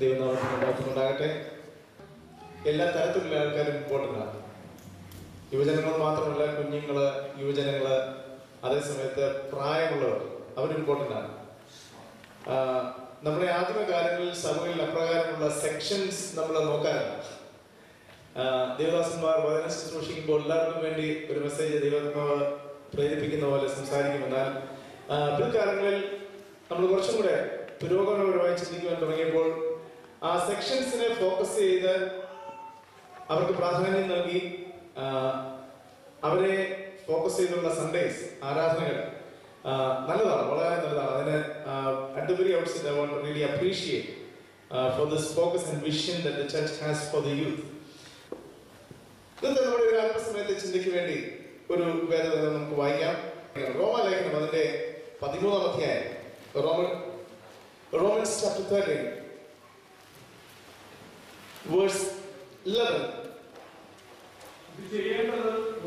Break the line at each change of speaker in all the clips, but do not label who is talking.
ദൈവനാമത്തിനുണ്ടാകട്ടെ. എല്ലാ തരത്തിലുള്ള ആൾക്കാരും ഇമ്പോർട്ടൻ്റ് ആണ്. യുവജനങ്ങൾ മാത്രമല്ല, കുഞ്ഞുങ്ങള്, യുവജനങ്ങള്, അതേസമയത്ത് പ്രായമുള്ളവർ, അവർ ഇമ്പോർട്ടൻ്റ് ആണ്. നമ്മുടെ ആദ്യകാലങ്ങളിൽ സഭകളിൽ അപ്രകാരമുള്ള സെക്ഷൻസ് നമ്മൾ നോക്കാറില്ല. ദേവദാസന്മാർ വചനം ശുശ്രൂഷിക്കുമ്പോൾ എല്ലാവർക്കും വേണ്ടി ഒരു മെസ്സേജ് ദൈവാത്മാവ് പ്രേരിപ്പിക്കുന്ന പോലെ സംസാരിക്കുമെന്നാൽ പിൽക്കാലങ്ങളിൽ നമ്മൾ കുറച്ചും കൂടെ പുരോഗമനപരമായി ചിന്തിക്കുവാൻ തുടങ്ങിയപ്പോൾ ആ സെക്ഷൻസിനെ ഫോക്കസ് ചെയ്ത് അവർക്ക് പ്രാധാന്യം നൽകി അവരെ ഫോക്കസ് ചെയ്തുള്ള സൺഡേസ് ആരാധനകൾ നല്ലതാണ്, വളരെ നല്ലതാണ്. അതിന് at the very outset I want to really appreciate for this focus and vision that the church has for the youth. ഇന്നത്തെ നമ്മുടെ ഒരു അല്പസമയത്തെ ചിന്തയ്ക്ക് വേണ്ടി ഒരു വേദവചനം നമുക്ക് വായിക്കാം. റോമാലേഖനം അതിന്റെ 13-ാം അധ്യായം, Romans chapter 13 verse 11.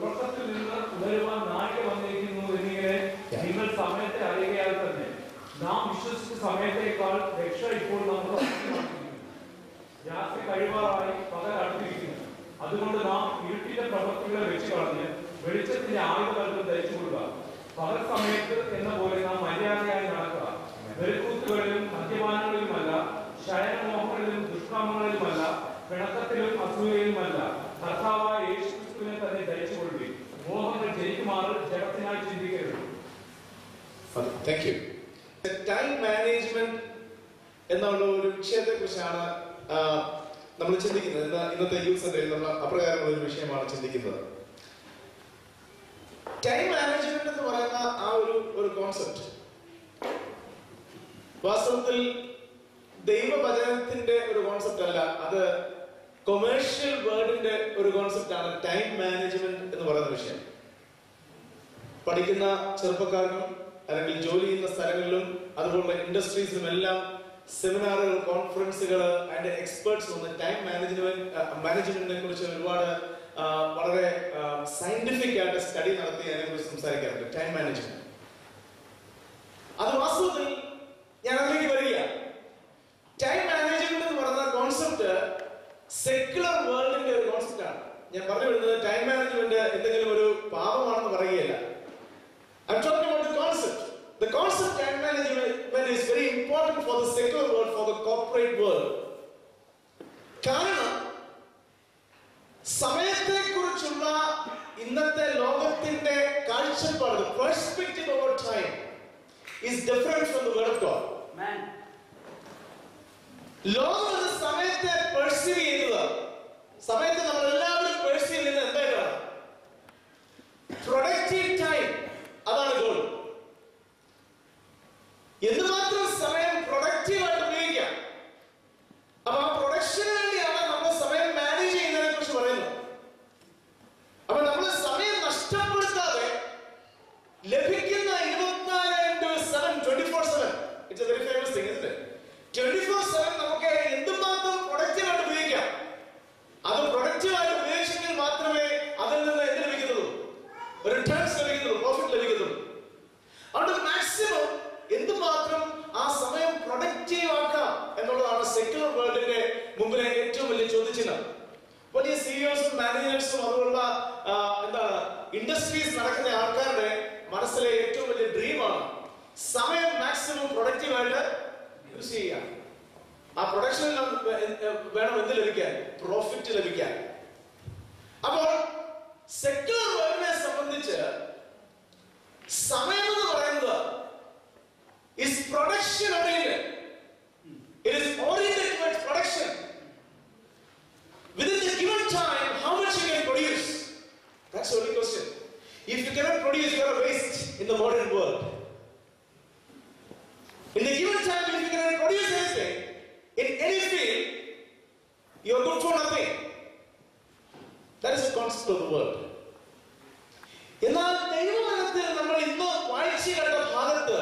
ഉറക്കത്തിൽ നിന്ന് ഉണരുവാൻ നാഴിക വന്നിരിക്കുന്നു എന്നിങ്ങനെ നിങ്ങൾ സമയത്തെ അറിയുകയാൽ തന്നെ നാം വിശ്വസിച്ച സമയത്തേക്കാൾ രക്ഷ ഇപ്പോൾ നമ്മൾ രാത്രി കഴിവാറായി പകൽ അടുത്തിരിക്കുന്നു. അതുകൊണ്ട് നാം ഇരുട്ടിന്റെ പ്രവൃത്തികളെ വെച്ച് കളഞ്ഞ് വെളിച്ചത്തിന്റെ ആയുധങ്ങൾ ധരിച്ചു കൊടുക്കുക. പകൽ സമയത്ത് എന്ന പോലെ നാം മര്യാദയായി നടക്കുക. വെറുക്കൂത്തുകളിലും മദ്യപാനങ്ങളിലുമല്ല, ശയനമോഹങ്ങളിലും ദുഷ്കാമങ്ങളിലുമല്ല, പിണക്കത്തിലും അസൂയയിലുമല്ല, കർത്താവായ യേശുക്രിസ്തുവിനെ തന്നെ ധരിച്ചു കൊള്ളുക. മോഹങ്ങൾ ജനിക്കുമാറ് ജഗത്തിനായി ചിന്തിക്കരുത്.
Thank you. ടൈം മാനേജ്മെന്റ് എന്നുള്ള ഒരു വിഷയത്തെ കുറിച്ചാണ് നമ്മൾ ചിന്തിക്കുന്നത്. ഇന്നത്തെ യൂത്ത് സെന്ററിൽ നമ്മൾ അപ്രകാരമുള്ള ഒരു വിഷയമാണ് ചിന്തിക്കുന്നത്. ടൈം മാനേജ്മെന്റ് എന്ന് പറയുന്ന ആ ഒരു കോൺസെപ്റ്റ് വാസ്തവത്തിൽ ദൈവവചനത്തിന്റെ ഒരു കോൺസെപ്റ്റ് അല്ല, അത് കൊമേഴ്ഷ്യൽ വേർഡിന്റെ ഒരു കോൺസെപ്റ്റ് ആണ് ടൈം മാനേജ്മെന്റ് എന്ന് പറയുന്ന വിഷയം. പഠിക്കുന്ന ചെറുപ്പക്കാർക്കും അല്ലെങ്കിൽ ജോലി ചെയ്യുന്ന സ്ഥലങ്ങളിലും അതുപോലുള്ള ഇൻഡസ്ട്രീസിലും എല്ലാം സെമിനാറുകൾ, കോൺഫറൻസുകൾ, അതിന്റെ എക്സ്പേർട്സ് വന്ന് ടൈം മാനേജ്മെന്റിനെ കുറിച്ച് ഒരുപാട് വളരെ സയന്റിഫിക് ആയിട്ട് സ്റ്റഡി നടത്തി അതിനെ കുറിച്ച് സംസാരിക്കാറുണ്ട്. ടൈം മാനേജ്മെന്റ് അത് വാസ്തവത്തിൽ ഞാൻ അതിലേക്ക് വരിക. ടൈം മാനേജ്മെന്റ് എന്ന് പറയുന്ന കോൺസെപ്റ്റ് സെക്യുലർ വേൾഡിന്റെ ഒരു കോൺസെപ്റ്റ് ആണ്. ഞാൻ പറഞ്ഞു വരുന്നത് ടൈം മാനേജ്മെന്റ് എന്തെങ്കിലും ഒരു പാപമാണെന്ന് പറയുകയല്ല. I'm talking about the concept. The concept time management is very important for the secular world, for the corporate world. കാരണം സമയത്തെക്കുറിച്ചുള്ള ഇന്നത്തെ ലോകത്തിന്റെ കാഴ്ചപ്പാട്, perspective about time is different from the word of God. ലോകം സമയത്തെ പെർസീവ് ചെയ്യുന്നത്, സമയത്തെ നമ്മൾ എല്ലാവരും പെർസീവ് ചെയ്യുന്നത് എന്തായിട്ടാണ്? പ്രൊഡക്റ്റീവ് ടൈം, അതാണ് ഗോൾ. എന്തുമാത്രം സമയം പ്രൊഡക്റ്റീവായിട്ട് ഉപയോഗിക്കാം. അപ്പൊ ആ പ്രൊഡക്ഷന് വേണ്ടിയാണ് നമ്മൾ സമയം മാനേജ് ചെയ്യുന്നതിനെ കുറിച്ച് പറയുന്നത്. അപ്പൊ നമ്മൾ സമയം നഷ്ടപ്പെടുത്താതെ ലഭിക്കുന്ന 24/7 24/7 it's A very famous thing, isn't it? 24/7 നമുക്ക് എന്തുമാത്രം പ്രൊഡക്റ്റീവായിട്ട് ഉപയോഗിക്കാം. അത് പ്രൊഡക്റ്റീവായിട്ട് ഉപയോഗിച്ചെങ്കിൽ മാത്രമേ അതിൽ നിന്ന് എന്ത് ലഭിക്കുന്നുള്ളൂ? Returns ലഭിക്കുന്നുള്ളൂ, profit ലഭിക്കുന്നുള്ളൂ. അതുകൊണ്ട് മാക്സിമം എന്തുമാത്രം ആ സമയം പ്രൊഡക്റ്റീവ് ആക്കാം എന്നുള്ളതാണ് സെക്യുലർ വേൾഡിന്റെ മുമ്പിലെ ഏറ്റവും വലിയ ചോദ്യചിഹ്നം. വലിയ സിഇഒസും മാനേജേഴ്സും അതുപോലുള്ള എന്താണ് ഇൻഡസ്ട്രീസ് നടക്കുന്ന ആൾക്കാരുടെ മനസ്സിലെ ഏറ്റവും വലിയ ഡ്രീമാണ് സമയം മാക്സിമം പ്രൊഡക്റ്റീവായിട്ട് യൂസ് ചെയ്യുക. ആ പ്രൊഡക്ഷനിൽ വേണം എന്ത് ലഭിക്കാൻ? പ്രോഫിറ്റ് ലഭിക്കാൻ. അപ്പോൾ സെക്യുലർ വേൾഡിനെ സംബന്ധിച്ച് സമയം എന്ന് പറയുന്നത് is production oriented. It is oriented towards production. Within the given time, how much you can produce? That's the only question. If you cannot produce, you are a waste in the modern world. In the given time, if you cannot produce anything in any field, you are good for nothing. That is the concept of the world. എന്നാൽ ദൈവവചനത്തിൽ നമ്മൾ ഇന്ന് വായിച്ചു കണ്ട ഭാഗത്ത്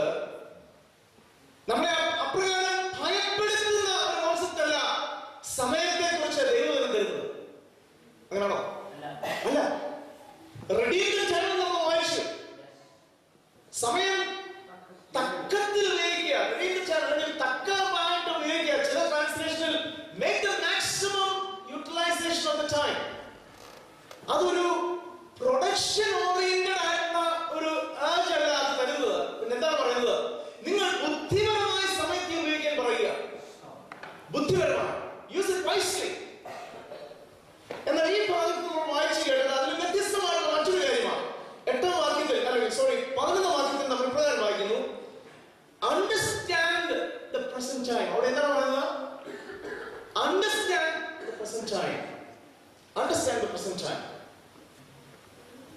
നമ്മളെ അപ്രകാരം ഭയപ്പെടുത്തുന്ന ഒരു കോൺസെപ്റ്റ് അല്ല സമയത്തെ കുറിച്ച് ദൈവവചനം തരുന്നത്. അങ്ങനെയാണോ? അല്ല. റെഡീംഡ് ടൈം നമ്മൾ വായിച്ചു. സമയം തക്കത്തിൽ ഉപയോഗിക്കുക, റെഡീംഡ് ടൈം തക്കമായിട്ട് ഉപയോഗിക്കുക. ചില ട്രാൻസ്ലേഷനിൽ understand the present time. Understand the present time.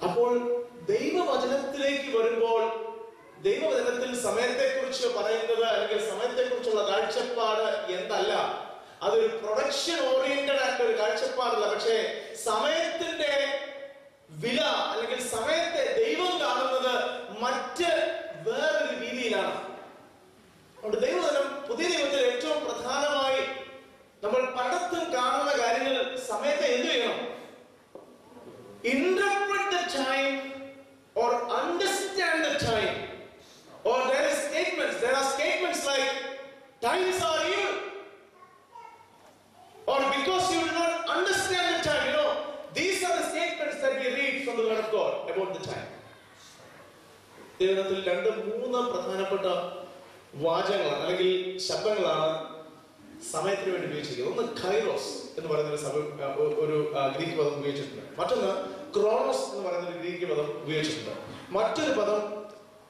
അപ്പോൾ ദൈവവചനത്തിലേക്ക് വരുമ്പോൾ ദൈവവചനത്തിൽ സമയത്തെക്കുറിച്ച് പറയുന്നത് അല്ലെങ്കിൽ സമയത്തെക്കുറിച്ചുള്ള കാഴ്ചപ്പാട് എന്തല്ല, അതൊരു പ്രൊഡക്ഷൻ ഓറിയന്റഡ് ആയിട്ടുള്ള ഒരു കാഴ്ചപ്പാടല്ല. പക്ഷേ സമയത്തിന്റെ വില അല്ലെങ്കിൽ സമയത്തെ ദൈവം കാണുന്നത് മറ്റ് വേറൊരു രീതിയിലാണ്. അതുകൊണ്ട് ദൈവവചനം പുതിയ നിയമത്തിൽ ഏറ്റവും പ്രധാനമായി നമ്മൾ പലയിടത്തും കാണുന്ന കാര്യങ്ങൾ സമയത്തെ എന്ത് ചെയ്യണം? Interpret the time or understand the time. Or there are statements like times are evil, or because you do not understand the time. These are the statements that we read from the word of God about the time. ദൈവത്തിൽ 2-3 പ്രധാനപ്പെട്ട വാചകങ്ങളാണ് അല്ലെങ്കിൽ ശബ്ദങ്ങളാണ് സമയത്തിന് വേണ്ടി ഉപയോഗിച്ചിരിക്കുന്നത്. ഒന്ന് kairos എന്ന് പറയുന്ന ഒരു ഗ്രീക്ക് പദം ഉപയോഗിച്ചിട്ടുണ്ട്. മറ്റൊന്ന് ക്രോണോസ് എന്ന് പറയുന്ന ഒരു ഗ്രീക്ക് പദം ഉപയോഗിച്ചിട്ടുണ്ട്. മറ്റൊരു പദം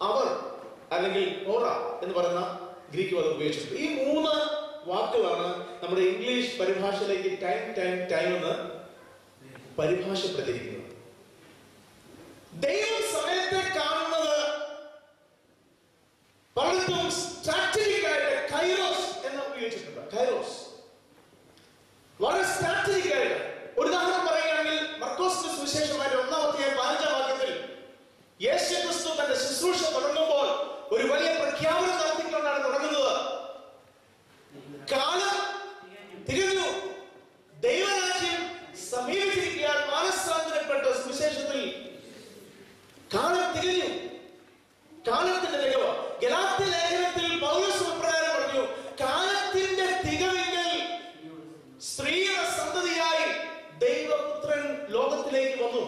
അവർ അല്ലെങ്കിൽ ഓറ എന്ന് പറയുന്ന ഗ്രീക്ക് പദം ഉപയോഗിച്ചിട്ടുണ്ട്. ഈ 3 വാക്കുകളാണ് നമ്മുടെ ഇംഗ്ലീഷ് പരിഭാഷയിലേക്ക് ടൈം എന്ന് പരിഭാഷപ്പെടുത്തിയിരിക്കുന്നത്. ദൈവം സമയത്തെ കാണുന്നത് പലർക്കും സ്ട്രാറ്റജിക് ആയിട്ട് കൈറോസ് എന്ന് ഉപയോഗിച്ചിട്ടുണ്ട്. കൈറോസ് വളരെ സ്ട്രാറ്റജിക് ആയിട്ട്. ഒരു ഉദാഹരണം പറയുകയാണെങ്കിൽ മർക്കോസിന്റെ സുവിശേഷമായിട്ട് 1-15 വാക്യത്തിൽ യേശുക്രിസ്തു തന്റെ ശുശ്രൂഷ തുടങ്ങുമ്പോൾ ഒരു വലിയ പ്രഖ്യാപനം നടത്തിക്കൊണ്ടാണ് തുടങ്ങുന്നത്. കാലം തികഞ്ഞു, ദൈവരാജ്യം സമീപിച്ചിരിക്കാൻ മാനസാന്തരപ്പെട്ട സുവിശേഷത്തിൽ കാലം തികഞ്ഞു, കാലത്തിന്റെ തികവ്. ഗലാത്യ ലേഖനത്തിൽ പൗലോസ് ഇപ്രകാരം പറഞ്ഞു, കാലത്തിന്റെ തികവിങ്കൽ സ്ത്രീയുടെ സന്തതിയായി ദൈവപുത്രൻ ലോകത്തിലേക്ക് വന്നു.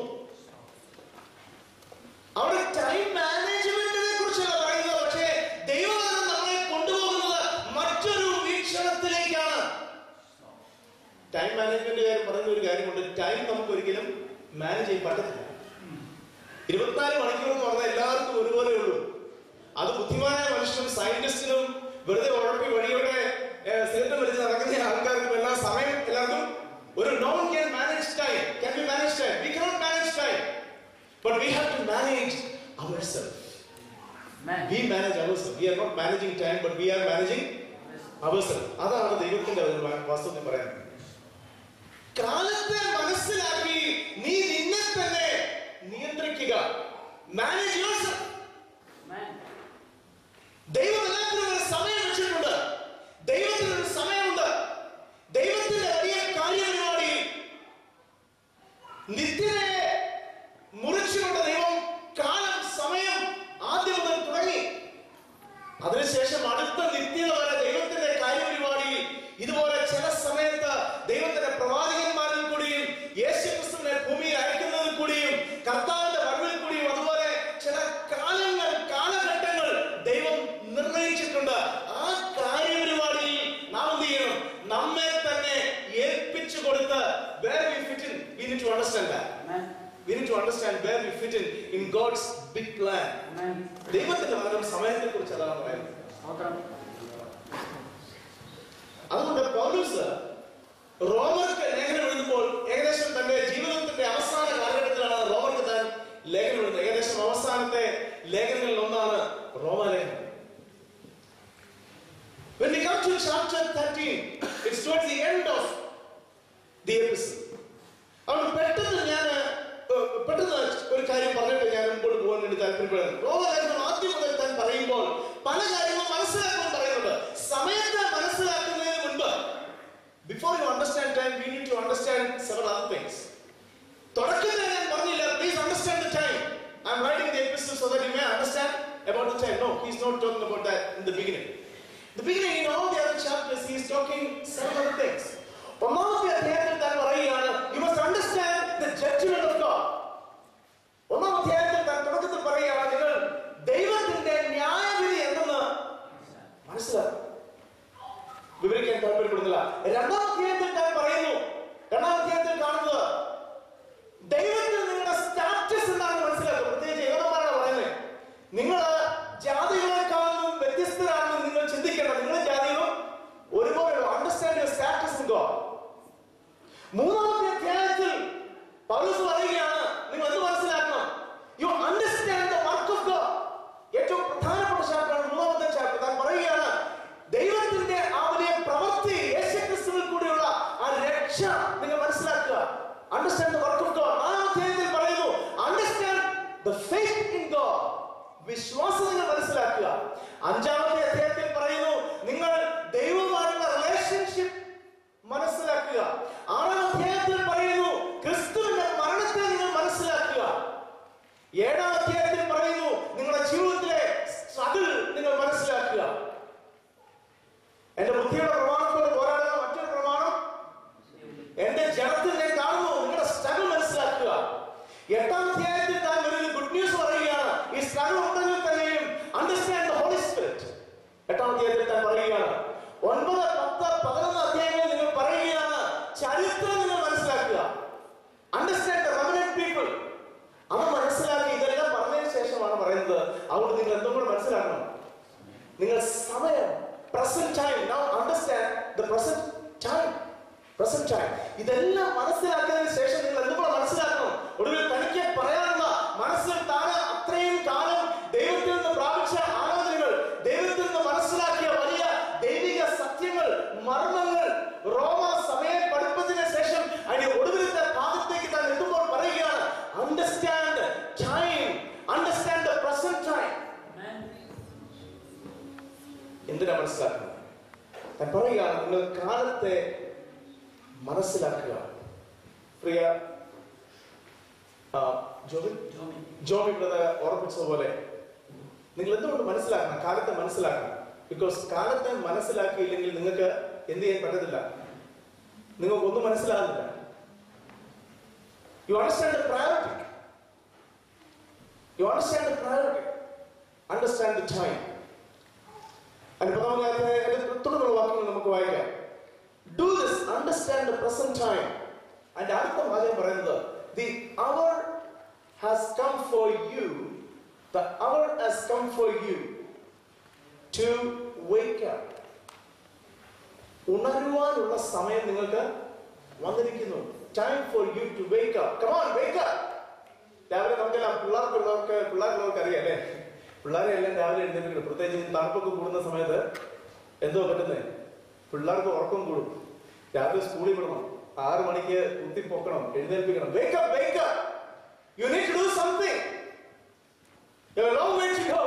അവിടെ ടൈം മാനേജ്മെന്റിനെ കുറിച്ചല്ല പറയുന്നത്, പക്ഷേ ദൈവം നമ്മളെ കൊണ്ടുപോകുന്നത് മറ്റൊരു വീക്ഷണത്തിലേക്കാണ്. ടൈം മാനേജ്മെന്റുകാർ പറയുന്ന ഒരു കാര്യമുണ്ട്, ടൈം നമുക്ക് ഒരിക്കലും മാനേജ് ചെയ്യാൻ പറ്റത്തില്ല. 24 മണിക്കൂർ എന്ന് പറഞ്ഞാൽ എല്ലാവർക്കും ഒരുപോലെ ഉള്ളൂ. അത് ബുദ്ധിമാനായ മനുഷ്യനും സയന്റിസ്റ്റിനും വെറുതെ ഉഴപ്പി വഴിയോടെ സിഗരറ്റ് വലിച്ച് നടക്കുന്ന ആൾക്കാർക്കും എല്ലാം സമയം എല്ലാവർക്കും ഒരു no one can manage time. Can we manage time? We cannot manage time. But we have to manage ourselves. We manage ourselves. We are not managing time, but we are managing ourselves. അതാണ് ദൈവത്തിന്റെ വാസ്തവത്തിൽ പറയുന്നത്. കാലത്തെ മനസ്സിലാക്കി നീ നിന്നെ തന്നെ നിയന്ത്രിക്കുക. Manage yourself. ദൈവം എല്ലാത്തിനും ഒരു സമയം വെച്ചിട്ടുണ്ട്. ദൈവത്തിന് ഒരു സമയമുണ്ട്. ദൈവത്തിന്റെ വലിയ കാര്യപരിപാടിയിൽ നിത്യതയെ മുറിച്ചുകൊണ്ട് ദൈവം കാലം സമയം ആദ്യം മുതൽ തുടങ്ങി. അതിനുശേഷം അടുത്ത നിത്യത വരെ ദൈവത്തിന്റെ കാര്യപരിപാടിയിൽ ഇതുപോലെ ചില സമയത്ത് ദൈവത്തിന്റെ പ്രവാചകന്മാരിൽ കൂടിയും യേശുക്രിസ്തുവിനെ ഭൂമിയിൽ അയക്കുന്നതിൽ കൂടിയും കർത്താവിന്റെ വരവിൽ കൂടിയും അതുപോലെ ചില കാലങ്ങൾ കാലഘട്ടങ്ങൾ ദൈവം നിർണയിച്ചിട്ടുണ്ട്. ആ കാര്യപരിപാടിയിൽ നാം എന്ത് ചെയ്യണം? നമ്മെ തന്നെ ഏൽപ്പിച്ചു കൊടുത്ത് where we fit in, we need to understand that. We need to understand where we fit in God's big plan. ദൈവത്തിന്റെ വചനം സമയത്തെ കുറിച്ച് അതാണ് പറയുന്നത്. അതുകൊണ്ട് പൗലോസ് റോമർക്ക് ലേഖനം എഴുതുമ്പോൾ ഏകദേശം തന്റെ ജീവിതത്തിന്റെ അവസാന കാലഘട്ടത്തിലാണ് റോമർക്ക് താൻ ലേഖനം എഴുതുന്നത്. ഏകദേശം അവസാനത്തെ ലേഖനങ്ങളിൽ ഒന്നാണ് റോമാലേഖനം. When we come to chapter 13, it's towards the end of the epistle. അവിടെ പെട്ടെന്ന് ഒരു കാര്യം പറഞ്ഞിട്ട് ഞാൻ മുമ്പോട്ട് പോകാൻ വേണ്ടി താല്പര്യപ്പെടുന്നു. റോമാലേഖനം ആദ്യം മുതൽ താൻ പറയുമ്പോൾ പല കാര്യങ്ങളും മനസ്സിലാക്കാൻ പറയുന്നുണ്ട്. സമയത്തെ മനസ്സിലാക്കുന്നതിന് മുൻപ് before you understand time, we need to understand several other things. തുടക്കത്തിൽ ഞാൻ പറഞ്ഞില്ല, please understand the time. I'm writing the epistle so that you may understand about the time. No, he's not talking about that in the beginning. The beginning, in all the other chapters, he is talking several other things. ഒന്നാമത്തെ അധ്യായത്തിൽ താൻ പറയുകയാണ്, you must understand the judgment of God. ഒന്നാം അധ്യായത്തിൽ താൻ തുടക്കത്തിൽ പറയുകയാണ്, നിങ്ങൾ ദൈവത്തിന്റെ ന്യായവിധി എന്തെന്ന് മനസ്സിലാക്കും. വിവരിക്കാൻ താല്പര്യപ്പെടുന്നില്ല. രണ്ടാം അധ്യായത്തിൽ താൻ പറയുന്നു, രണ്ടാം അധ്യായത്തിൽ കാണുന്നത് ദൈവത്തിൽ നിങ്ങളുടെ സ്റ്റാറ്റസ് എന്താണെന്ന് മനസ്സിലാക്കും. പ്രത്യേകിച്ച് യഹൂദന്മാരാണ് പറയുന്നത്, നിങ്ങൾ ജാതികളെക്കാളും വ്യത്യസ്തരാണെന്ന് നിങ്ങൾ ചിന്തിക്കണം. നിങ്ങളും ജാതികളും ഒരുപോലെ. Understand your status in God. present time. ഇതെല്ലാം മനസ്സിലാക്കിയതിനു ശേഷം നിങ്ങൾ എന്തുകൂടെ മനസ്സിലാക്കണം? ഒടുവിൽ തനിക്ക് പറയാനുള്ള മനസ്സിൽ താന് അത്രയും കാലം ദൈവത്തിൽ നിന്ന് പ്രാപിച്ച ആലോചനകൾ, ദൈവത്തിൽ നിന്ന് മനസ്സിലാക്കിയ വലിയ ദൈവിക സത്യങ്ങൾ, മർമ്മങ്ങൾ റോമ സമയ പഠിപ്പതിന് ശേഷം അതിന്റെ ഒടുവിലത്തെ ഭാഗത്തേക്ക് താൻ എത്തുമ്പോൾ പറയുകയാണ്, understand time, understand the present time. എന്തിനാ മനസ്സിലാക്കുന്നത്? ഞാൻ പറയുകയാണ്, നിങ്ങൾ കാലത്തെ മനസ്സിലാക്കുക. പ്രിയ ജോബി ബ്രദർ ഓർപ്പിച്ചതുപോലെ നിങ്ങൾ എന്തുകൊണ്ട് മനസ്സിലാക്കണം? കാലത്തെ മനസ്സിലാക്കണം. ബിക്കോസ് കാലത്തെ മനസ്സിലാക്കിയില്ലെങ്കിൽ നിങ്ങൾക്ക് എന്ത് ചെയ്യാൻ പറ്റത്തില്ല, നിങ്ങൾക്കൊന്നും മനസ്സിലാകുന്നില്ല. You understand the priority, you understand the priority, understand the time. തുടർന്നുള്ള വാക്കുകൾ നമുക്ക് വായിക്കാം. Do this, understand the present time. And അടുത്ത വാചകം പറയുന്നത്, the hour has come for you, the hour has come for you to wake up. ഉണരുവാനുള്ള സമയം നിങ്ങൾക്ക് വന്നിരിക്കുന്നു. Time for you to wake up. Come on, wake up. രാവിലെ നമുക്കെല്ലാം പിള്ളേർക്കുള്ളവർക്ക് അറിയാം അല്ലേ? പിള്ളേരെ എല്ലാം രാവിലെ എഴുന്നേൽക്കണം. പ്രത്യേകിച്ച് തണുപ്പൊക്കെ കൂടുന്ന സമയത്ത് എന്തോ പറ്റുന്നേ, പിള്ളേർക്ക് ഉറക്കം കൂടും. രാവിലെ സ്കൂളിൽ വിടണം, 6 മണിക്ക് കുത്തിപ്പൊക്കണം, എഴുന്നേൽപ്പിക്കണം. Wake up, wake up. You need to do something. You have a long way to go.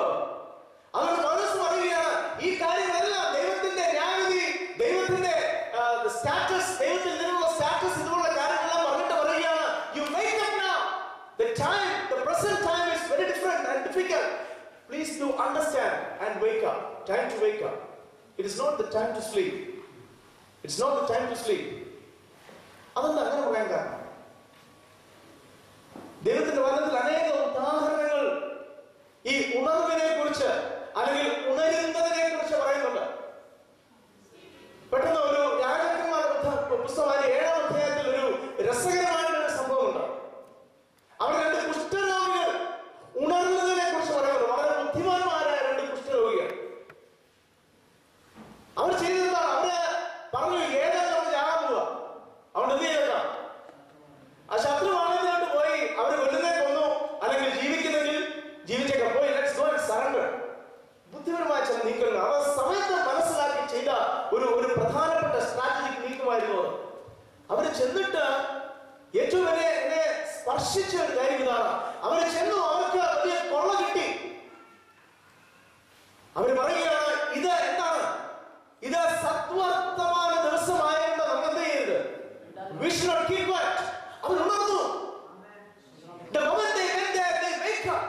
അതുകൊണ്ട് പൗലോസ് പറയുകയാണ്, ഈ കാര്യങ്ങളെല്ലാം ദൈവത്തിന്റെ ന്യായവിധി, ദൈവത്തിന്റെ സ്റ്റാറ്റസ്, ദൈവത്തിൽ നിന്നുള്ള സ്റ്റാറ്റസ്, ഇതുപോലുള്ള കാര്യങ്ങളെല്ലാം പറഞ്ഞിട്ട് പറയുകയാണ്, you wake up now. The time, the present time is very different and difficult. Please do understand and wake up. Time to wake up. It is not the time to sleep. It's not the time to sleep. അതെന്താ അങ്ങനെ പറയാൻ കാരണം? ദൈവത്തിന്റെ വചനത്തിൽ അനേക ഉദാഹരണങ്ങൾ ഈ ഉണർവിനെ കുറിച്ച് അല്ലെങ്കിൽ ഉണരുന്നതിനെ കുറിച്ച് പറയുന്നുണ്ട്. പെട്ടെന്ന് ഒരു രാജാക്കന്മാരുടെ പുസ്തകമായ 7-ാം അധ്യായത്തിൽ ഒരു രസകരമായിട്ടുള്ള സംഭവമുണ്ട്. അവിടെ 2 കുഷ്ഠരോഗികൾ ഉണർന്നതിനെ കുറിച്ച് പറയുന്നുണ്ട്. വളരെ ബുദ്ധിമാന്മാരായ 2 കുഷ്ഠരോഗികൾ. അവർ ചെയ്തതാണ്, അവര് പറഞ്ഞു, ഏതാണ് നമ്മൾ ചാകാൻ പോവുക, അവൻ എന്ത് ചെയ്ത ആ ശത്രുവാണെന്നോട്ട് പോയി അവര് കൊല്ലുന്നേ കൊന്നു, അല്ലെങ്കിൽ ജീവിക്കുന്നെങ്കിൽ ജീവിച്ചേക്കാം, പോയി ലെറ്റ്സ് ഗോ ആൻഡ് സറണ്ടർ. ബുദ്ധിപരമായ ചില നീക്കങ്ങൾ അവർ സമയത്ത് മനസ്സിലാക്കി ചെയ്ത ഒരു പ്രധാനപ്പെട്ട സ്ട്രാറ്റജിക് നീക്കമായിരുന്നു അത്. അവര് ചെന്നിട്ട് ഏറ്റവും എന്നെ സ്പർശിച്ച ഒരു കാര്യം ഇതാണ്. അവര് ചെന്നു, അവർക്ക് വലിയ കൊള്ള കിട്ടി. അവര് പറയുകയാണ്, ഇത് എന്താണ്, ഇത് സത്വർത്തമാന ദിവസമായതുകൊണ്ട് നമ്മൾ എന്ത് ചെയ്യരുത്, we should not keep quiet. അവർ ഉണർന്നു. The moment they went there, they wake up.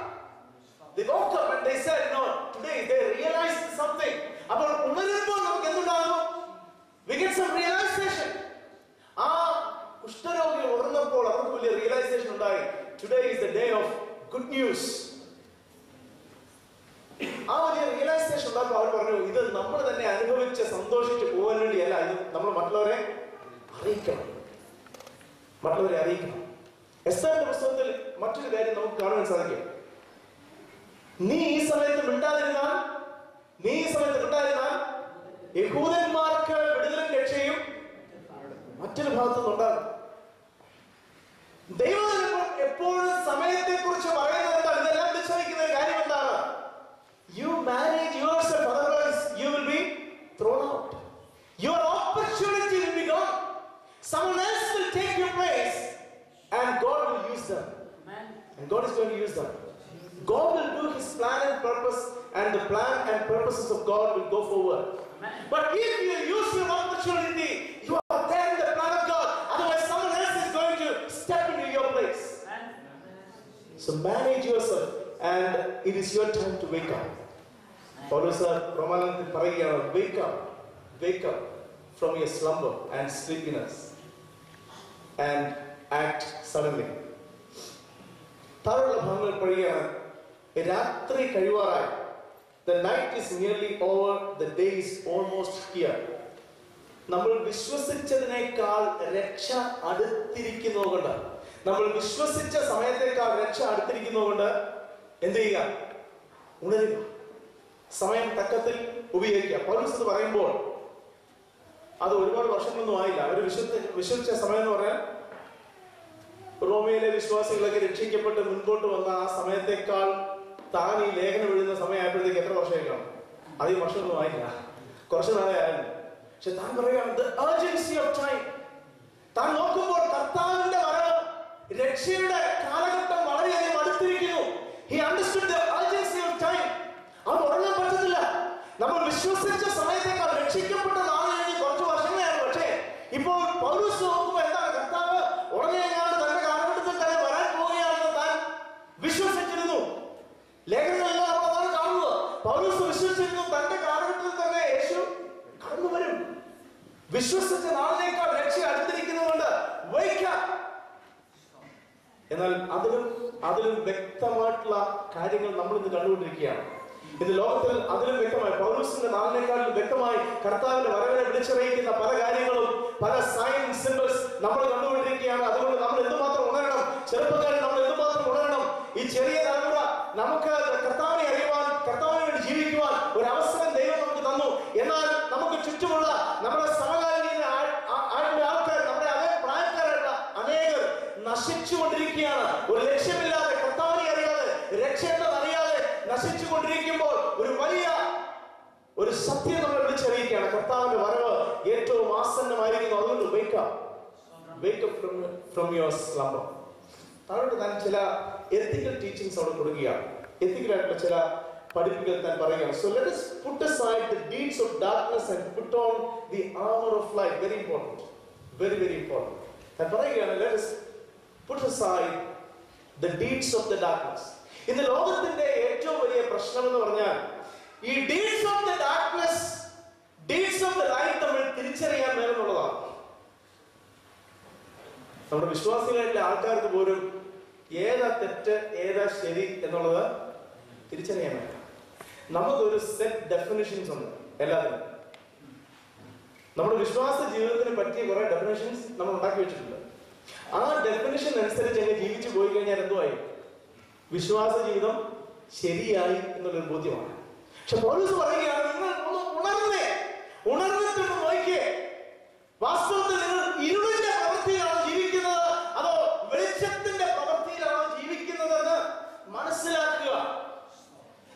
They woke up and they said, no, today they realized something. അപ്പോൾ ഉണരുമ്പോൾ നമുക്ക് എന്തുണ്ടാകും? We get some realization. ആ കുഷ്ഠരോഗി ഉണർന്നപ്പോൾ അവർക്ക് വലിയ റിയലൈസേഷൻ ഉണ്ടായി. Today is the day of good news. ആ വലിയ realisation ഉണ്ടാകുമ്പോൾ അവർ പറഞ്ഞു, ഇത് നമ്മൾ തന്നെ അനുഭവിച്ച് സന്തോഷിച്ച് പോകാൻ വേണ്ടിയല്ല, ഇത് നമ്മൾ മറ്റുള്ളവരെ അറിയിക്കണം, മറ്റുള്ളവരെ അറിയിക്കണം. എസ്തേറിന്റെ പുസ്തകത്തിൽ മറ്റൊരു കാര്യം നമുക്ക് കാണുവാൻ സാധിക്കും. നീ ഈ സമയത്ത് മിണ്ടാതിരുന്നാൽ യഹൂദന്മാർക്ക് വിടുതലും രക്ഷയും മറ്റൊരു ഭാഗത്തുനിന്ന് ഉണ്ടാകും. ദൈവം എപ്പോഴും സമയത്തെ കുറിച്ച് പറയുന്നത് എന്താണ്? ഇതെല്ലാം നിശ്ചയിക്കുന്ന കാര്യം എന്താണ്? You manage yourself, otherwise you will be thrown out. Your opportunity will be gone. Someone else will take your place and God will use them. Amen. And God is going to use them. God will do His plan and purpose, and the plan and purposes of God will go forward. Amen. But if you use your opportunity, you are there in the plan of God. Otherwise someone else is going to step into your place. Amen. So manage yourself, and it is your time to wake up. പൗലോസ് റോമാലേഖനത്തിൽ പറയുകയാണ്, wake up from your slumber and sleepiness and act suddenly. താഴെയുള്ള ഭാഗങ്ങൾ പറയുകയാണ്, രാത്രി കഴിവാറായി. The night is nearly over, the day is almost here. നമ്മൾ വിശ്വസിച്ചതിനേക്കാൾ രക്ഷ അടുത്തിരിക്കുന്നതുകൊണ്ട്, നമ്മൾ വിശ്വസിച്ച സമയത്തേക്കാൾ രക്ഷ അടുത്തിരിക്കുന്നതുകൊണ്ട് എന്ത് ചെയ്യുക? ഉണരുക, സമയം തക്കത്തിൽ ഉപയോഗിക്കുക. പൗലോസ് പറയുമ്പോൾ അത് ഒരുപാട് വർഷങ്ങളൊന്നും ആയില്ല. അവർ വിശ്വസിച്ച സമയം എന്ന് പറഞ്ഞാൽ റോമയിലെ വിശ്വാസികളൊക്കെ രക്ഷിക്കപ്പെട്ട് മുൻപോട്ട് വന്ന ആ സമയത്തേക്കാൾ താൻ ഈ ലേഖനം എഴുതുന്ന സമയമായപ്പോഴത്തേക്ക് എത്ര വർഷമായിക്കാണ്? അധികം വർഷമൊന്നും ആയില്ല, കുറച്ച് നാളെ ആയിരുന്നു. പക്ഷെ താൻ പറയുകയാണ് the urgency of time. താൻ നോക്കുമ്പോൾ കർത്താവിന്റെ വരവ്, രക്ഷയുടെ കാലഘട്ടം വളരെയധികം അടുത്തിരിക്കുന്നു. He understood the urgency of time. അത് ഉറങ്ങാൻ പറ്റത്തില്ല. നമ്മൾ വിശ്വസിച്ച സമയത്തേക്കാൾ രക്ഷിക്കപ്പെട്ട നാൾ കഴിഞ്ഞ് കുറച്ച് വർഷങ്ങളാണ്. പക്ഷേ ഇപ്പോൾ പൗലോസ് നോക്കുമ്പോൾ എന്താണ്, കർത്താവ് ഉടനെ എങ്ങാണ്ട് തന്റെ കാലഘട്ടത്തിൽ തന്നെ വരാൻ പോവുകയാണെന്ന് താൻ വിശ്വസിച്ചിരുന്നു. ലേഖനങ്ങളെല്ലാം നമ്മൾ അതാണ് കാണുന്നത്. പൗലോസ് വിശ്വസിച്ചിരുന്നു തന്റെ കാലഘട്ടത്തിൽ തന്നെ യേശു കടന്നു വരും. വിശ്വസിച്ച നാളിനേക്കാൾ രക്ഷ അടുത്തിരിക്കുന്നതുകൊണ്ട് വൈക്കാം. എന്നാൽ അതിലും വ്യക്തമായിട്ടുള്ള കാര്യങ്ങൾ നമ്മൾ ഇന്ന് കണ്ടുകൊണ്ടിരിക്കുകയാണ്. ഇത് ലോകത്തിൽ അതിലും വ്യക്തമായി, പൗലോസിന്റെ നാളിനേക്കാളും വ്യക്തമായി കർത്താവിന്റെ വരവിനെ വിളിച്ചറിയിക്കുന്ന പല കാര്യങ്ങളും, പല സൈൻ സിംബൽസ് നമ്മൾ കണ്ടുകൊണ്ടിരിക്കുകയാണ്. അതുകൊണ്ട് നമ്മൾ എന്തുമാത്രം ഉണരണം, ചെറുപ്പക്കാരൻ നമ്മൾ എന്തുമാത്രം ഉണരണം. ഈ ചെറിയ തലമുറ നമുക്ക് കർത്താവിനെ അറിയുവാൻ, കർത്താവിന് വേണ്ടി ജീവിക്കുവാൻ ഒരു അവസരം ദൈവം നമുക്ക് തന്നു. എന്നാൽ നമുക്ക് ചുറ്റുമുള്ള നമ്മുടെ സമകാലീന ആൾക്കാർ, നമ്മുടെ അതേ പ്രായക്കാരായിട്ടുള്ള അനേകർ നശിച്ചുകൊണ്ടിരിക്കുകയാണ്. ഒരു ലക്ഷ്യമില്ലാതെ, കർത്താവിനെ അറിയാതെ, രക്ഷേണ്ടത് അറിയാതെ നശിച്ചുകൊണ്ടിരിക്കുമ്പോൾ ഒരു സത്യം നമ്മൾ വിളിച്ചറിയിക്കുകയാണ്, കർത്താവിന്റെ വരവ് ഏറ്റവും ആസന്നമായിരിക്കുന്നു. അതുകൊണ്ട് wake up from your slumber. താഴോട്ട് താൻ ചില എത്തിക്കൽ ടീച്ചിങ്സ് അവിടെ കൊടുക്കുകയാണ്. എത്തിക്കൽ ആയിട്ടുള്ള ചില പഠിപ്പിക്കൽ താൻ പറയുകയാണ്. So let us put aside the deeds of darkness and put on the armor of light. Very important, very important. താൻ പറയുകയാണ്, let us put aside the deeds of the darkness. ഇന്ന് ലോകത്തിന്റെ ഏറ്റവും വലിയ പ്രശ്നം എന്ന് പറഞ്ഞാൽ ഈ deeds of the darkness, deeds of the light നമ്മൾ തിരിച്ചറിയാൻ വേണമെന്നുള്ളതാണ്. നമ്മുടെ വിശ്വാസികളായിട്ടുള്ള ആൾക്കാർക്ക് പോലും ഏതാ തെറ്റ് ഏതാ ശരി എന്നുള്ളത് തിരിച്ചറിയാൻ വേണ്ട. നമുക്കൊരു സെറ്റ് ഡെഫിനിഷൻസ് ഉണ്ട് എല്ലാത്തിനും. നമ്മുടെ വിശ്വാസ ജീവിതത്തിന് പറ്റിയ കുറെ ഡെഫിനിഷൻസ് നമ്മൾ ഉണ്ടാക്കി വെച്ചിട്ടുണ്ട്. ആ ഡെഫിനിഷൻ അനുസരിച്ച് അങ്ങ് ജീവിച്ചു പോയി കഴിഞ്ഞാൽ എന്തുവായി? വിശ്വാസ ജീവിതം ശരിയായി എന്നുള്ളൊരു ബോധ്യമാണ്. പക്ഷെ പൗലോസ് പറയുകയാണ്, നിങ്ങൾ ഒന്ന് ഉണർന്നിട്ട് നോക്കിയേ, വാസ്തവത്തിൽ നിങ്ങൾ ഇരുളിന്റെ പ്രവൃത്തിയിലാണോ ജീവിക്കുന്നത് അതോ വെളിച്ചത്തിന്റെ പ്രവൃത്തിയിലാണോ ജീവിക്കുന്നതെന്ന് മനസ്സിലാക്കുക.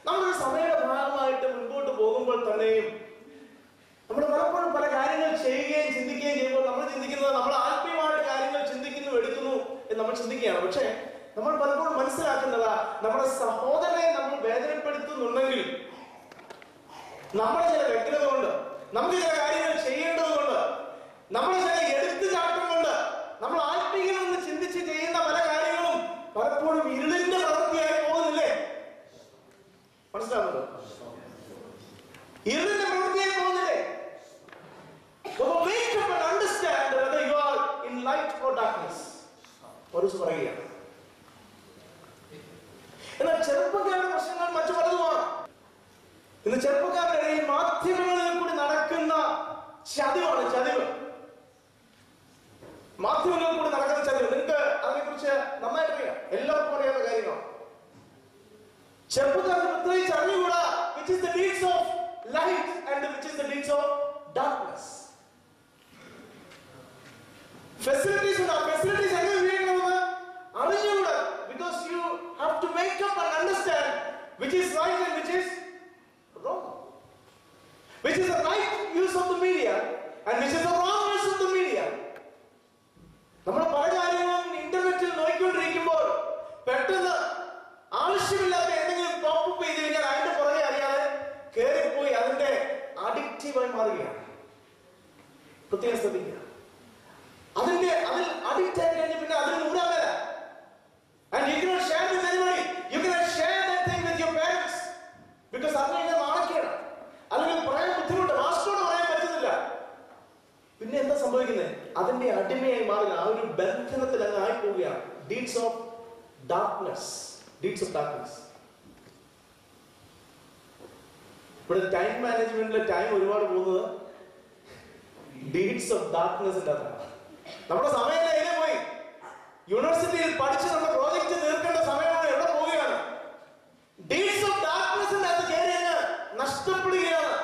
നമ്മളൊരു സമയയുടെ ഭാഗമായിട്ട് മുൻപോട്ട് പോകുമ്പോൾ തന്നെയും നമ്മൾ പലപ്പോഴും പല കാര്യങ്ങൾ ചെയ്യുകയും ചിന്തിക്കുകയും ചെയ്യുമ്പോൾ നമ്മൾ ചിന്തിക്കുന്നത് നമ്മൾ ആത്മീയമായിട്ട് കാര്യങ്ങൾ ചിന്തിക്കുന്നു, എടുക്കുന്നു എന്ന് നമ്മൾ ചിന്തിക്കുകയാണ്. പക്ഷേ നമ്മൾ പലപ്പോഴും മനസ്സിലാക്കുന്നത്, നമ്മുടെ സഹോദരനെ നമ്മൾ വേദനപ്പെടുത്തുന്നുണ്ടെങ്കിൽ നമ്മുടെ ചില വ്യക്തത കൊണ്ട്, നമുക്ക് ചില കാര്യങ്ങൾ ചെയ്യേണ്ടതുകൊണ്ട്, നമ്മുടെ ചില എടുത്തുചാട്ടം കൊണ്ട്, നമ്മൾ ആത്മീയമെന്ന് ചിന്തിച്ച് ചെയ്യുന്ന പല കാര്യങ്ങളും പലപ്പോഴും ഇരുളിന്റെ പ്രവൃത്തിയായി പോകുന്നില്ലേ? മനസ്സിലാവുന്നത്? ഇരുളിന്റെ പ്രവൃത്തിയായി പോകുന്നില്ലേ? Wake up and understand whether you are in light or darkness. പൗലോസ് പറയുകയാണ്. എന്നാൽ ചെറുപ്പക്കാരുടെ പ്രശ്നങ്ങൾ മറ്റു പലതുമാണ്. ഇന്ന് ചെറുപ്പക്കാരുടെ ഇടയിൽ മാധ്യമങ്ങളിൽ കൂടി നടക്കുന്ന ചതിവ്. മാധ്യമങ്ങളിൽ കൂടി നടക്കുന്ന ചതിവ് നിങ്ങൾക്ക് അതിനെക്കുറിച്ച് നന്നായിട്ട് അറിയാം, എല്ലാവർക്കും അറിയാവുന്ന കാര്യമാണ്. ചെറുപ്പക്കാർക്ക് പ്രത്യേകിച്ച് അറിഞ്ഞുകൂടാ which is the deeds of light and which is the deeds of darkness. Facilities ഉണ്ട്, ആ ഫെസിലിറ്റീസ് എങ്ങനെ ഉപയോഗിക്കണമെന്ന് അറിഞ്ഞുകൂടാ. Because you have to wake up and understand which is right and which is wrong, which is the right use of the media and which is the wrong use of the media. നമ്മൾ പല കാര്യങ്ങളും ഇന്റർനെറ്റിൽ നോക്കിക്കൊണ്ടിരിക്കുമ്പോൾ പെട്ടെന്ന് ആവശ്യമില്ലാത്ത എന്തെങ്കിലും pop ചെയ്ത് കഴിഞ്ഞാൽ അതിന്റെ പുറകെ അറിയാതെ കയറിപ്പോയി അതിന്റെ അഡിക്റ്റീവായി മാറുകയാണ്. പ്രത്യേകം ശ്രദ്ധിക്കുക. അതിൽ അഡിക്റ്റ് ആയി കഴിഞ്ഞ് പിന്നെ അതിന് ഊരാമല്ല. And you cannot share with anybody. You cannot share that thing with your parents because അതിനെ നാണക്കേടാ, അല്ലെങ്കിൽ പറയാൻ ബുദ്ധിമുട്ട്, മാസ്റ്ററോട് പറയാൻ പറ്റുന്നില്ല. പിന്നെ എന്താ സംഭവിക്കുന്നത്? അതിന്റെ അടിമയായി മാറുക, ആ ഒരു ബന്ധനത്തിൽ അങ്ങ് ആയി പോവുകയാണ്. Deeds of darkness. ഇവിടെ ടൈം മാനേജ്മെന്റിലെ ടൈം ഒരുപാട് പോകുന്നത് ഡീഡ്സ് ഓഫ് ഡാർക്ക്നെസിന്റെ അതാണ്. നമ്മുടെ സമയം എങ്ങനെ പോയി? യൂണിവേഴ്സിറ്റിയിൽ പഠിച്ച് നമ്മുടെ പ്രോജക്റ്റ് തീർക്കേണ്ട സമയമാണ് എവിടെ പോവുകയാണ്? ഡീഡ്സ് ഓഫ് ഡാർക്ക്നെസിന്റെ അത് കയറി നഷ്ടപ്പെടുകയാണ്.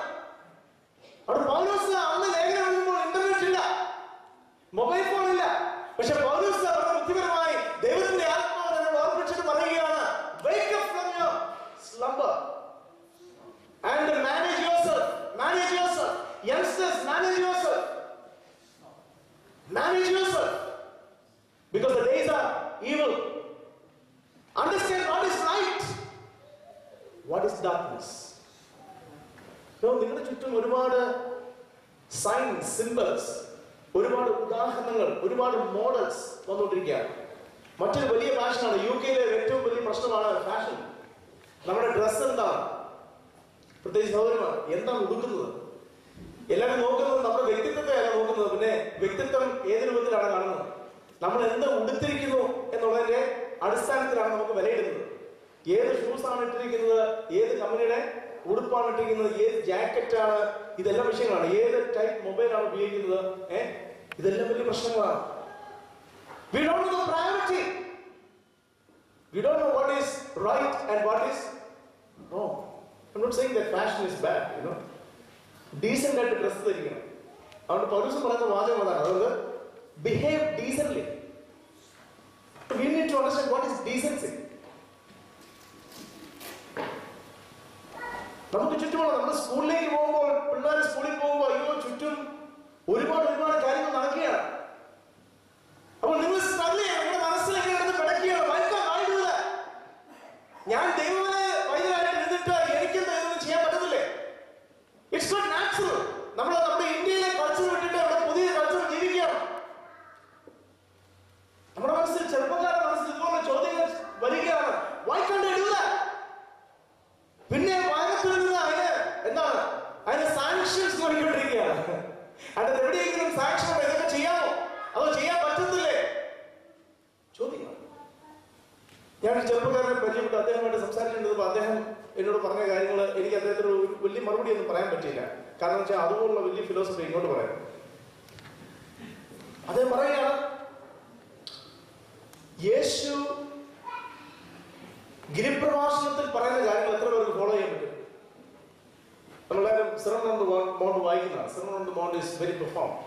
അവിടെ പൗലോസ് അന്ന് ലേഖനം എഴുതുമ്പോൾ ഇന്റർനെറ്റ് ഇല്ല. ചുറ്റും ഒരുപാട് സൈൻസ്, സിംബൽസ്, ഒരുപാട് ഉദാഹരണങ്ങൾ, ഒരുപാട് മോഡൽസ് വന്നുകൊണ്ടിരിക്കുകയാണ്. മറ്റൊരു വലിയ ഫാഷനാണ്, UK ഏറ്റവും വലിയ പ്രശ്നമാണ് ഫാഷൻ. നമ്മുടെ ഡ്രസ്സ് എന്താണ്, പ്രത്യേകിച്ച് സൗകര്യമാണ്, എന്താണ് ഉടുക്കുന്നത്. എല്ലാവരും നോക്കുന്നത് നമ്മുടെ വ്യക്തിത്വത്തെ അല്ല നോക്കുന്നത്, പിന്നെ വ്യക്തിത്വം ഏത് രൂപത്തിലാണ് കാണുന്നത്, നമ്മൾ എന്ത് ഉടുത്തിരിക്കുന്നു എന്നുള്ളതിന്റെ അടിസ്ഥാനത്തിലാണ് നമുക്ക് വിലയിടുന്നത്. ഏത് ഷൂസാണ് ഇട്ടിരിക്കുന്നത്, ഏത് കമ്പനിയുടെ ഉടുപ്പാണ് ഇട്ടിരിക്കുന്നത്, ഏത് ജാക്കറ്റാണ്, ഇതെല്ലാം വിഷയങ്ങളാണ്. ഏത് ടൈപ്പ് മൊബൈലാണ് ഉപയോഗിക്കുന്നത്, ഇതെല്ലാം വലിയ പ്രശ്നങ്ങളാണ്. We don't know the priority. We don't know what is right and what is wrong. I'm not saying that fashion is bad, you know. Decent ആയിട്ട് ഡ്രസ് ധരിക്കണം. അതുകൊണ്ട് പൗലോസ് പറയുന്ന വാചകം അതാണ്. അതുകൊണ്ട് behave decently. We need to understand what is decency. നമുക്ക് ചുറ്റുമുള്ള, നമ്മൾ സ്കൂളിലേക്ക് പോകുമ്പോൾ, പിള്ളേർ സ്കൂളിൽ പോകുമ്പോൾ അയ്യോ ചുറ്റും ഒരുപാട് കാര്യങ്ങൾ നടക്കുകയാണ്. അപ്പോൾ നിങ്ങൾ സ്ട്രഗിൾ ചെയ്യണം. നിങ്ങളുടെ മനസ്സിലേക്ക് കിടന്ന് പിടക്കുകയാണ്. ഞാൻ ദൈവമേ വൈദ്യരായിട്ട് ഇരുന്നിട്ട് എനിക്കെന്താ ഇതൊന്നും ചെയ്യാൻ പറ്റത്തില്ലേ? It's not natural. നമ്മുടെ ഇന്ത്യയിലെ കൾച്ചർ വിട്ടിട്ട് അവിടെ പുതിയ കൾച്ചർ ജീവിക്കുകയാണ്. നമ്മുടെ മനസ്സിൽ, ചെറുപ്പക്കാരുടെ മനസ്സിൽ ഇതുപോലെ ചോദ്യങ്ങൾ വരികയാണ്. Why can't I do that? പിന്നെ വായനത്തിൽ നിന്ന് എന്താണ് അതിന് സാങ്ഷൻസ് നോക്കിക്കൊണ്ടിരിക്കുകയാണ്. അത് എവിടെയെങ്കിലും സാങ്ഷൻ ഇതൊക്കെ ചെയ്യാമോ, അതോ ചെയ്യാൻ പറ്റത്തില്ലേ ചോദ്യമാണ്. ഞാനൊരു ചെറുപ്പക്കാരനെ പരിചയപ്പെട്ടു, അദ്ദേഹമായിട്ട് സംസാരിച്ചിട്ടുണ്ടപ്പോൾ അദ്ദേഹം എന്നോട് പറഞ്ഞ കാര്യങ്ങൾ എനിക്ക് അദ്ദേഹത്തിന് ഒരു വലിയ മറുപടി ഒന്നും പറയാൻ പറ്റിയില്ല. കാരണം വെച്ചാൽ അതുപോലുള്ള വലിയ ഫിലോസഫി ഇങ്ങോട്ട് പറയാം. അദ്ദേഹം പറയുകയാണ്, യേശു ഗിരിപ്രഭാഷണത്തിൽ പറയുന്ന കാര്യങ്ങൾ എത്ര പേർക്ക് ഫോളോ ചെയ്യാൻ പറ്റും? നമ്മളെല്ലാവരും സെർമൺ ഓൺ ദി മൗണ്ട് വായിക്കുന്നതാണ്. Sermon on the mount is very profound.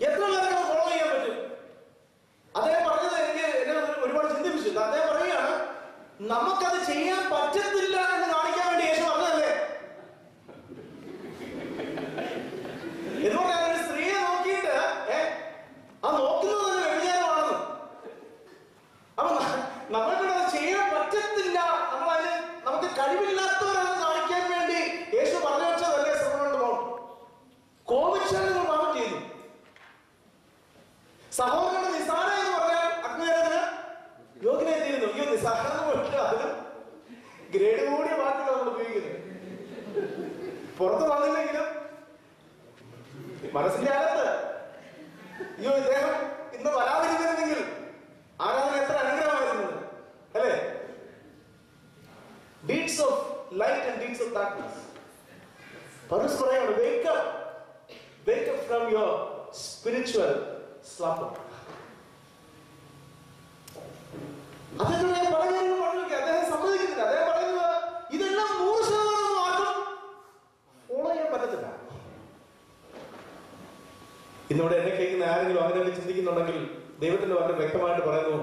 എത്ര പേർക്ക് അത് ഫോളോ ചെയ്യാൻ പറ്റും? അദ്ദേഹം പറഞ്ഞത് എന്നെ ഒരുപാട് ചിന്തിപ്പിച്ചു. അദ്ദേഹം പറയുകയാണ്, നമുക്കത് ചെയ്യാൻ പറ്റത്തില്ല എന്ന് കാണിക്കാൻ വേണ്ടി യേശു പറഞ്ഞതല്ലേ. എന്ന് പറഞ്ഞാൽ ഒരു സ്ത്രീയെ നോക്കിയിട്ട് ആ നോക്കുന്നത് തന്നെ വ്യഭിചാരമാണെന്ന്. അപ്പൊ നമ്മൾക്കിവിടെ അത് ചെയ്യാൻ പറ്റത്തില്ല, നമ്മളതിന് നമുക്ക് കഴിവില്ലാത്തവരാണെന്ന് കാണിക്കാൻ വേണ്ടി യേശു പറഞ്ഞു വെച്ചതല്ലേ സെർമൺ ഓൺ ദി മൗണ്ട്. കോപിച്ചാൽ നിങ്ങൾ പാപം ചെയ്യുന്നു. സഹോദരന്റെ നിസാര എന്ന് പറഞ്ഞാൽ അഗ്നിവേദന യോഗ്യനായി തീരുന്നു. ഈ നിസാര അതിന് ഗ്രേഡ് കൂടിയ വാക്കുകൾ നമ്മൾ ഉപയോഗിക്കുന്നത്. പുറത്ത് വന്നില്ലെങ്കിലും മനസ്സിന്റെ അകത്ത് അയ്യോ ഇദ്ദേഹം ഇന്ന് വരാതിരുന്നെങ്കിൽ ആരാധന എത്ര അനുഗ്രഹമായിരുന്നു അല്ലേ. Deeds of light and deeds of darkness. Paulose പറയുന്നു, wake up from your spiritual slumber. അദ്ദേഹം പല കാര്യങ്ങളും പറഞ്ഞു. അദ്ദേഹം സമ്മതിക്കുന്നില്ല. അദ്ദേഹം പറയുന്നത് ഇതെല്ലാം 100% ആർക്കും ഫോളോ ചെയ്യാൻ പറ്റത്തില്ല. ഇന്നിവിടെ എന്നെ കേൾക്കുന്ന ആരെങ്കിലും അങ്ങനെ ചിന്തിക്കുന്നുണ്ടെങ്കിൽ ദൈവത്തിന്റെ വളരെ വ്യക്തമായിട്ട് പറയുന്നു,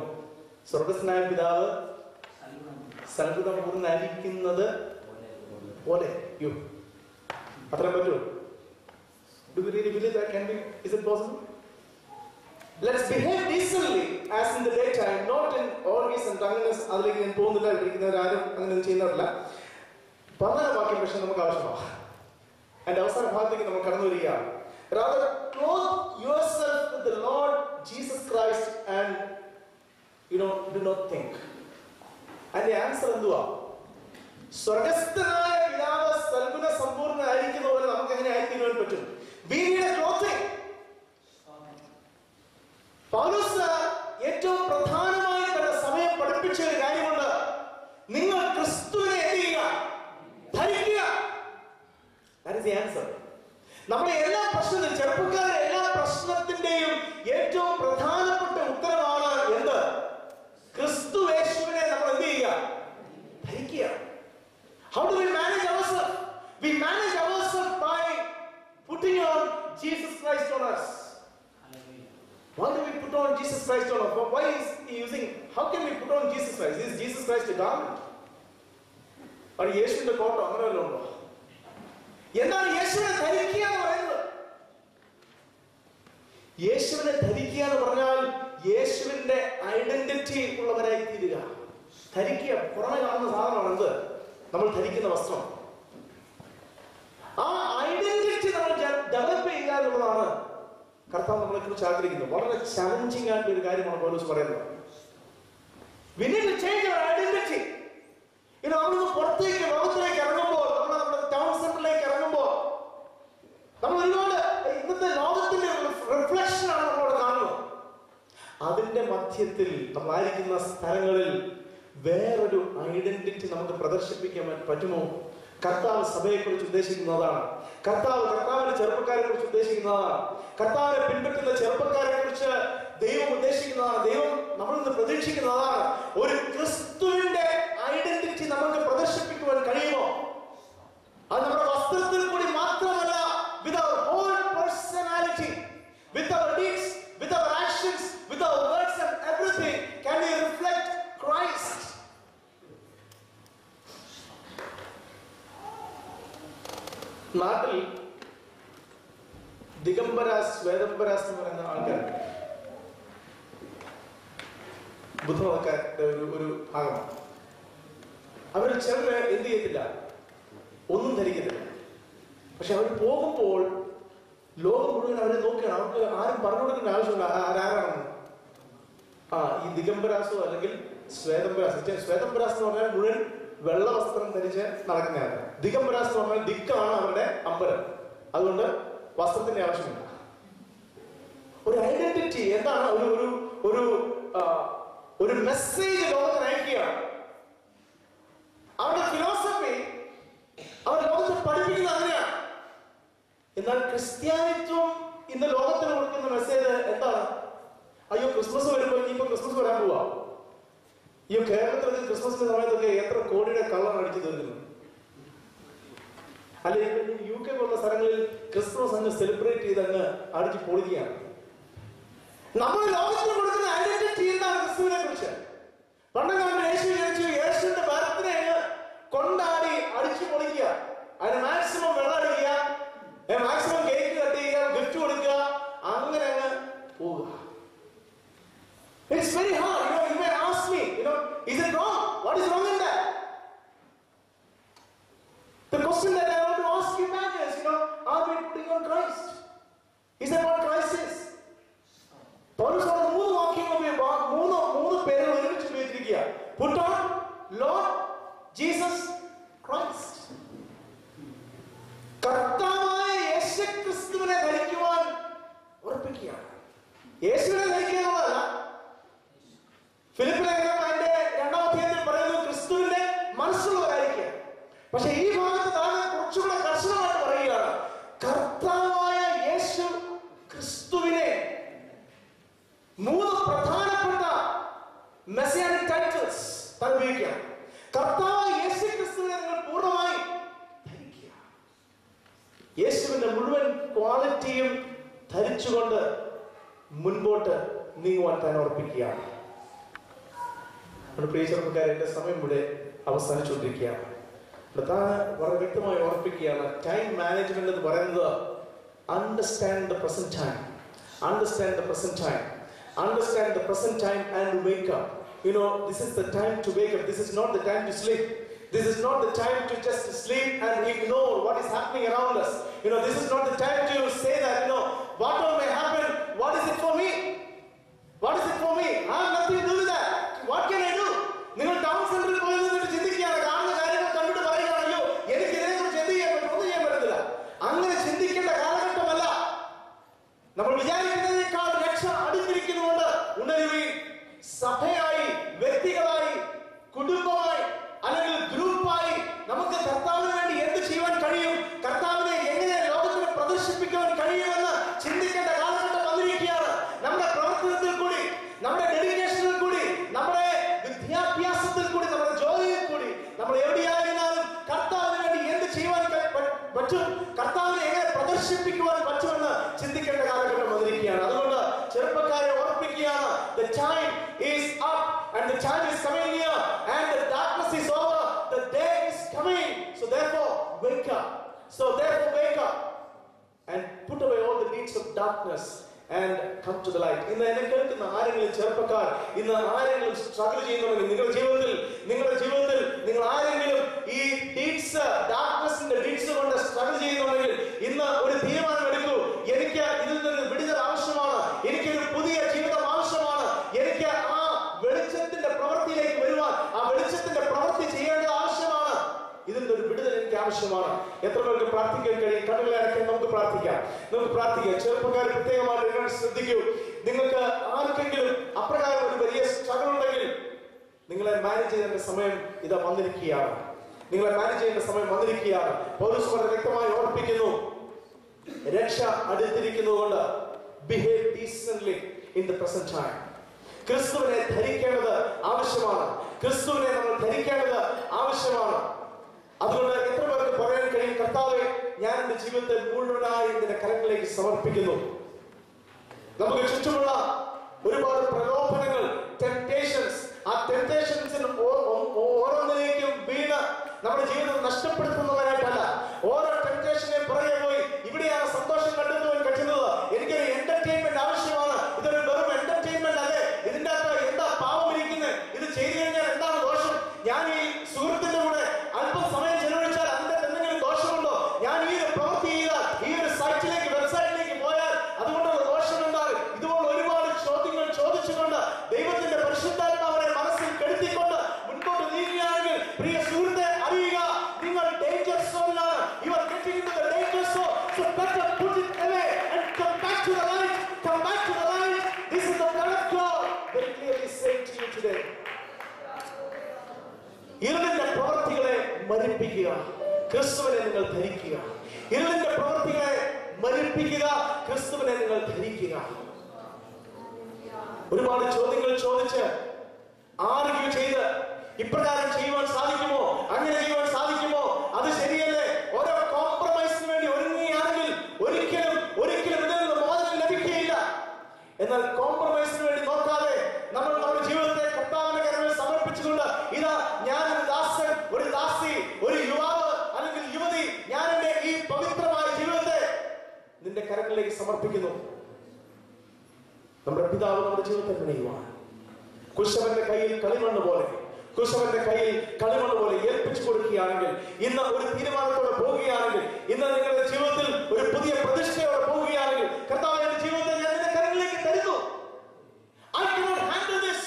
സ്വർഗസ്നായ പിതാവ് സൽഗുണം പൂർണ്ണായിരിക്കുന്നത് പോലെ. അത്രയും പറ്റുമോ? Do we really believe that can be? Is it possible? Let's behave decently as in the daytime, not in orgies and drunkenness. അതിലേക്ക് ഞാൻ പോകുന്നില്ല. ഇരിക്കുന്നവരാരും അങ്ങനെ ചെയ്യുന്നവരല്ല. പറഞ്ഞ വാക്യം പക്ഷെ നമുക്ക് ആവശ്യമാണ്. അതിന്റെ അവസാന ഭാഗത്തേക്ക് നമ്മൾ കടന്നു വരികയാണ്. Rather clothe yourself with the Lord Jesus Christ and do not think. അതിന്റെ ആൻസർ എന്തുവാ? സ്വർഗസ്ഥനായ പിതാവ് സൽഗുണ സമ്പൂർണ്ണനായിരിക്കുന്ന പോലെ നമുക്ക് എങ്ങനെ ആയിത്തീരുവാൻ പറ്റും? We need a clothing. പൗലോസ് ഏറ്റവും പ്രധാനമായി തന്റെ സമയം പഠിപ്പിച്ച ഒരു കാര്യമുണ്ട്. നിങ്ങൾ ക്രിസ്തുവിനെ എന്ത് ചെയ്യുക? ധരിക്കുക. That is the answer. നമ്മുടെ എല്ലാ പ്രശ്നത്തിനും, ചെറുപ്പക്കാരുടെ എല്ലാ പ്രശ്നത്തിന്റെയും ഏറ്റവും പ്രധാനപ്പെട്ട ഉത്തരമാണ് എന്ത്? ക്രിസ്തു യേശുവിനെ നമ്മൾ എന്ത് ചെയ്യുക? ധരിക്കുക. How do we manage ourselves? We manage ourselves by putting on Jesus Christ on us. Why do we put on Jesus Christ on us? Why is he using? How can we put on Jesus Christ? Is Jesus Christ a garment? Or യേശുവിന്റെ കോട്ടോ അങ്ങനെ വല്ലതും ഉണ്ടോ? എന്താണ് യേശുവിനെ ധരിക്കുക എന്ന് പറയുന്നത്? യേശുവിനെ ധരിക്കുക എന്ന് പറഞ്ഞാൽ യേശുവിന്റെ ഐഡന്റിറ്റി ഉള്ളവരായി തീരുക. ധരിക്കുക പുറമെ കാണുന്ന സാധനമാണ് എന്ത്? നമ്മൾ ധരിക്കുന്ന വസ്ത്രം. ആ കർത്താവ് നമ്മളെ കുറിച്ച് ആഗ്രഹിക്കുന്നു. വളരെ ചലഞ്ചിങ് ആയിട്ടുള്ള ഒരു കാര്യമാണ് പൗലോസ് പറയുന്നത്. We need to change our identity. നമ്മളിന്ന് പുറത്തേക്ക് ലോകത്തിലേക്ക് ഇറങ്ങുമ്പോൾ, നമ്മുടെ ടൗൺ സെന്ററിലേക്ക് ഇറങ്ങുമ്പോൾ നമ്മൾ ഒരുപാട് ഇന്നത്തെ ലോകത്തിന്റെ റിഫ്ലക്ഷൻ ആണ് നമ്മളോട് കാണുന്നത്. അതിന്റെ മധ്യത്തിൽ നമ്മളായിരിക്കുന്ന സ്ഥലങ്ങളിൽ വേറൊരു ഐഡന്റിറ്റി നമുക്ക് പ്രദർശിപ്പിക്കാൻ പറ്റുമോ? കർത്താവ് സഭയെ കുറിച്ച് ഉദ്ദേശിക്കുന്നതാണ്. കർത്താവിന്റെ ചെറുപ്പക്കാരെ കുറിച്ച് ഉദ്ദേശിക്കുന്നതാണ്. കർത്താവിനെ പിൻപറ്റുന്ന ചെറുപ്പക്കാരെ കുറിച്ച് ദൈവം ഉദ്ദേശിക്കുന്നതാണ്. ദൈവം നമ്മളിൽ നിന്ന് പ്രതീക്ഷിക്കുന്നതാണ്. ഒരു ക്രിസ്തുവിന്റെ ഐഡന്റിറ്റി നമുക്ക് പ്രദർശിപ്പിക്കുവാൻ കഴിയുമോ? അത് നമ്മുടെ വസ്ത്രത്തിൽ കൂടി മാത്രമല്ല, with our whole personality, with our deeds, with our actions, with our words and everything, can we reflect Christ? നാട്ടിൽ ദിഗംബരാസ്, ശ്വേതംബരാസ് എന്ന് പറയുന്ന ആൾക്കാർ ബുദ്ധമതക്കാരുടെ ഒരു ഭാഗമാണ്. അവർ ചിലര് എന്ത് ചെയ്യത്തില്ല, ഒന്നും ധരിക്കത്തില്ല. പക്ഷെ അവർ പോകുമ്പോൾ ലോകം മുഴുവൻ അവരെ നോക്കുകയാണ്. അവർക്ക് ആരും പറഞ്ഞു കൊടുക്കേണ്ട ആവശ്യമില്ല ആരാണെന്ന്. ഈ ദിഗംബരാസോ അല്ലെങ്കിൽ ശ്വേതംബരാസ്. ശ്വേതംബരാസ് എന്ന് പറഞ്ഞാൽ മുഴുവൻ വെള്ള വസ്ത്രം ധരിച്ച് നടക്കുന്നതാണ്. ദിഗംബരാസ് എന്ന് പറഞ്ഞാൽ ദിക്കാണ് അവരുടെ അമ്പലം. അതുകൊണ്ട് വസ്ത്രത്തിന്റെ ആവശ്യമില്ല. ഒരു ഐഡന്റിറ്റി എന്താണ്? ഒരു മെസ്സേജ് ലോകത്തിന് അയക്കുകയാണ്. അവരുടെ ഫിലോസഫി അവർ ലോകത്തെ പഠിപ്പിക്കുന്നത് അങ്ങനെയാണ്. എന്നാൽ ക്രിസ്ത്യാനിത്വം ഇന്ന് ലോകത്തിന് കൊടുക്കുന്ന മെസ്സേജ് എന്താണ്? അയ്യോ, ക്രിസ്മസ് വരുമ്പോൾ ഇനിയിപ്പോ ക്രിസ്മസ് വരാൻ പോവാ. ഈ കേരളത്തിൽ ക്രിസ്മസിന്റെ സമയത്തൊക്കെ എത്ര കോടിയുടെ കള്ളൻ അടിച്ചു തീർക്കുന്നു. അല്ലെങ്കിൽ UK പോലുള്ള സ്ഥലങ്ങളിൽ ക്രിസ്മസ് അങ്ങ് സെലിബ്രേറ്റ് ചെയ്ത് അങ്ങ് അടിച്ചു പൊളിക്കുകയാണ്. നമ്മൾ ലോകത്തിന് കൊടുക്കുന്ന ഐഡന്റിറ്റി എന്താണ് ക്രിസ്തുവിനെ കുറിച്ച്? പണ്ടൊക്കെ യേശു ജനിച്ചു, യേശുവിന്റെ ബർത്ത്ഡേ കൊണ്ടാടി അടിച്ചു പൊളിക്കുക, അതിന് മാക്സിമം വെള്ളം അടിക്കുക, മാക്സിമം കേക്ക് കട്ട് ചെയ്യുക, ഗിഫ്റ്റ് കൊടുക്കുക, അങ്ങനെ അങ്ങ് പോവുക. It's very hard. You may ask me, is it wrong? What is wrong in that? The question that I want to ask you back is, are we putting on Christ? Is that what Christ is? പൗലോസ് പറഞ്ഞ മൂന്ന് പേരുകൾ ഒരുമിച്ച് ഉപയോഗിച്ചിരിക്കുക. Put on Lord Jesus Christ. കർത്താവായ യേശുക്രിസ്തുവിനെ ധരിക്കുവാൻ ഉറപ്പിക്കുകയാണ്. യേശുവിനെ ധരിക്കുക എന്നുള്ളതല്ല. ഫിലിപ്പിലെ അതിന്റെ 2-ാം അധ്യായത്തിൽ പറയുന്നു ക്രിസ്തുവിന്റെ മനസ്സുള്ളവരായിരിക്കുക. പക്ഷെ ഈ ഭാഗത്ത് താഴെ കുറച്ചുകൂടെ കർശനമായിട്ട് പറയുകയാണ്, കർത്താവായ യേശു ക്രിസ്തുവിനെ 3 പ്രധാനപ്പെട്ട മെസ്സിയാനിക് ടൈറ്റിൽസ് ഉപയോഗിക്കുക. കർത്താവായ യേശു ക്രിസ്തുവിനെ നിങ്ങൾ പൂർണ്ണമായി ധരിക്കുക. യേശുവിന്റെ മുഴുവൻ ക്വാളിറ്റിയും ധരിച്ചുകൊണ്ട് മുൻപോട്ട് നീങ്ങുവാൻ താൻ ഉറപ്പിക്കുകയാണ്. പ്രിയ ചെറുപ്പക്കാരെ, എന്റെ സമയം ഇവിടെ അവസാനിച്ചുകൊണ്ടിരിക്കുകയാണ്. വളരെ വ്യക്തമായി ഓർപ്പിക്കുകയാണ്, ടൈം മാനേജ്മെന്റ് എന്ന് പറയുന്നത് understand the present time, understand the present time, understand the present time and wake up. This is the time to wake up. This is not the time to sleep. This is not the time to just sleep and ignore what is happening around us. This is not the time to say that, whatever may happen, what is it for me? What is it for me? I have nothing to do with that. What can I do? നിങ്ങൾ town സെന്ററിൽ പോയി നിന്നിട്ട് ചിന്തിക്കുകയാണ്, കാണുന്ന കാര്യങ്ങൾ കണ്ടിട്ട് പറയുകയാണല്ലോ എനിക്ക് ഇതിനെക്കുറിച്ച് എന്ത് ചെയ്യാൻ പറ്റും, ഒന്നും ചെയ്യാൻ പറ്റത്തില്ല. അങ്ങനെ ചിന്തിക്കേണ്ട കാലഘട്ടമല്ല. നമ്മൾ വിചാരിക്കുന്നതിനേക്കാൾ രക്ഷ അടുത്തിരിക്കുന്നുണ്ട്. ഉണരുവീൻ. സഭയായി, വ്യക്തികളായി, കുടുംബമായി അല്ലെങ്കിൽ ഗ്രൂപ്പായി നമുക്ക് കർത്താവിന് വേണ്ടി എന്ത് ചെയ്യാൻ കഴിയും, കർത്താവിനെ എങ്ങനെ ലോകത്തിന് പ്രദർശിപ്പിക്കാൻ കഴിയുമെന്ന് ചിന്തിക്കേണ്ട കാലഘട്ടം വന്നിരിക്കുകയാണ്. നമ്മുടെ പ്രവർത്തനത്തിൽ കൂടി, നമ്മുടെ ഡെഡിക്കേഷനിൽ കൂടി, നമ്മുടെ വിദ്യാഭ്യാസത്തിൽ കൂടി, നമ്മുടെ ജോലിയിൽ കൂടി, നമ്മൾ എവിടെയായിരുന്നാലും കർത്താവിന് വേണ്ടി എന്ത് ചെയ്യുവാൻ പറ്റും, കർത്താവിനെ എങ്ങനെ പ്രദർശിപ്പിക്കുവാൻ പറ്റുമെന്ന് ചിന്തിക്കേണ്ട കാലഘട്ടം വന്നിരിക്കുകയാണ്. അതുകൊണ്ട് ചെറുപ്പക്കാരെ ഓർപ്പിക്കുകയാണ്, the time is up and the time is coming near and the darkness is over, the day is coming. So therefore wake up. Wake up and put away all the deeds of darkness and come to the light. ഇന്ന് എന്നെ കേൾക്കുന്ന ആരെങ്കിലും ചെറുപ്പക്കാർ, ഇന്ന് ആരെങ്കിലും struggle ചെയ്യുന്നുണ്ടെങ്കിൽ, നിങ്ങളുടെ ജീവിതത്തിൽ നിങ്ങൾ ആരെങ്കിലും ഈ ഡീഡ്സ്, ഡാർക്ക്നെസിന്റെ ഡീഡ്സ് കൊണ്ട് സ്ട്രഗിൾ ചെയ്യുന്നുണ്ടെങ്കിൽ ഇന്ന് ഒരു തീരുമാനം എടുക്കൂ. എനിക്ക് ഇതിൽ നിന്ന് വിടുതൽ ആവശ്യം എത്ര പേർക്ക് പ്രാർത്ഥിക്കാൻ കഴിയും? കണ്ണുകളെ അടയ്ക്കാൻ നമുക്ക് പ്രാർത്ഥിക്കാം. ചെറുപ്പക്കാർ പ്രത്യേകമായിട്ട് നിങ്ങൾ ശ്രദ്ധിക്കൂ. നിങ്ങൾക്ക് ആർക്കെങ്കിലും അപ്രകാരം ഒരു വലിയ സ്ട്രഗിൾ ഉണ്ടെങ്കിൽ നിങ്ങളെ മാനേജ് ചെയ്യേണ്ട സമയം ഇതാ വന്നിരിക്കുകയാണ്. പൗലോസ് വളരെ വ്യക്തമായി ഓർപ്പിക്കുന്നു, രക്ഷ അടുത്തിരിക്കുന്നതുകൊണ്ട് behave decently in the present time. ക്രിസ്തുവിനെ ധരിക്കേണ്ടത് ആവശ്യമാണ്. അതുകൊണ്ട് എത്ര പേർക്ക് പറയാൻ കഴിയും, കർത്താവേ, ഞാൻ എന്റെ ജീവിതത്തെ മുഴുവനായി നിന്റെ കരങ്ങളിലേക്ക് സമർപ്പിക്കുന്നു. നമുക്ക് ചുറ്റുമുള്ള ഒരുപാട് പ്രലോഭനങ്ങൾ, ടെംപ്റ്റേഷൻസ്, ആ ടെംപ്റ്റേഷൻസിന് ഓരോന്നിലേക്കും വീണ് നമ്മുടെ ജീവിതം നഷ്ടപ്പെടുത്തുന്നവരായിട്ടല്ല. ഓരോ ടെംപ്റ്റേഷനെ പുറകെ പോയി ഇവിടെയാണ് സന്തോഷം കണ്ടെത്തുവാൻ കഴിയുന്നത്, എനിക്കൊരു എന്റർടൈൻമെന്റ് ആവശ്യമാണ്, ഇതൊരു വെറും എന്റർടൈൻമെന്റ് അല്ലേ, ഇതിന്റെ അകത്ത് എന്താ പാവം ഇരിക്കുന്നത്, ഇത് ചെയ്തു കഴിഞ്ഞാൽ എന്താണ് ദോഷം, ഞാൻ ഈ സുഹൃത്തിന്റെ കൂടെ അല്പം സമയം ചെലവഴിച്ചാൽ അതിന്റെ എന്തെങ്കിലും ദോഷമുണ്ടോ, ഞാൻ ഈ ഒരു പ്രവൃത്തി ചെയ്താൽ, ഈ ഒരു വെബ്സൈറ്റിലേക്ക് പോയാൽ അതുകൊണ്ടുള്ള ദോഷം എന്താണ്? ഇതുപോലെ ഒരുപാട് ചോദ്യങ്ങൾ ചോദിച്ചുകൊണ്ട് ദൈവത്തിന്റെ പരിശുദ്ധാത്മാവിനെ മനസ്സിൽ കെടുത്തിക്കൊണ്ട് മുൻപോട്ട് നീങ്ങുകയാണെങ്കിൽ പ്രിയ സുഹൃത്തെ അറിയുക, നിങ്ങൾ danger സോണിലാണ്. You are getting into the danger zone. So better put it away and come back to the light. This is the word of God very clearly saying to you today. ഇരുളിന്റെ പ്രവൃത്തികളെ മരിപ്പിക്കുക, ക്രിസ്തുവിനെ നിങ്ങൾ ധരിക്കുക. ഇരുളിന്റെ പ്രവൃത്തികളെ മരിപ്പിക്കുക, ക്രിസ്തുവിനെ നിങ്ങൾ ധരിക്കുക. ഒരുപാട് ചോദ്യങ്ങൾ ചോദിച്ച് ആർഗ്യൂ ചെയ്ത് ഇപ്രകാരം ചെയ്യുവാൻ സാധിക്കുമോ, അങ്ങനെ ചെയ്യുവാൻ സാധിക്കുമോ, അത് ശരിയല്ലേ, ഓരോ കോംപ്രമൈസിന് വേണ്ടി ഒരുങ്ങുകയാണെങ്കിൽ ഒരിക്കലും ഇതിൽ നിന്ന് മോചനം ലഭിക്കുകയില്ല. എന്നാൽ കോംപ്രമൈസിന് വേണ്ടി നോക്കാതെ നമ്മൾ നമ്മുടെ ജീവിതത്തെ കർത്താവിന്റെ കരങ്ങളിൽ സമർപ്പിച്ചുകൊണ്ട്, ഇതാ ഞാൻ ഒരു ദാസൻ, ഒരു ദാസി, ഒരു യുവാവ് അല്ലെങ്കിൽ യുവതി, ഞാൻ എന്റെ ഈ പവിത്രമായ ജീവിതത്തെ നിന്റെ കരങ്ങളിലേക്ക് സമർപ്പിക്കുന്നു. നമ്മുടെ പിതാവ് നമ്മുടെ ജീവിതത്തെ പണിയുവാൻ കുശവന്റെ കയ്യിൽ കളിമണ്ണ് പോലെ ഏൽപ്പിച്ചു കൊടുക്കുകയാണെങ്കിൽ, ഇന്ന് ഒരു തീരുമാനത്തോടെ പോവുകയാണെങ്കിൽ, ഇന്ന് നിങ്ങളുടെ ജീവിതത്തിൽ ഒരു പുതിയ പ്രതിഷ്ഠയോടെ പോവുകയാണെങ്കിൽ, കർത്താവ് എന്റെ ജീവിതത്തെ ഞാൻ നിന്റെ കരങ്ങളിലേക്ക് തരുന്നു. I cannot handle this,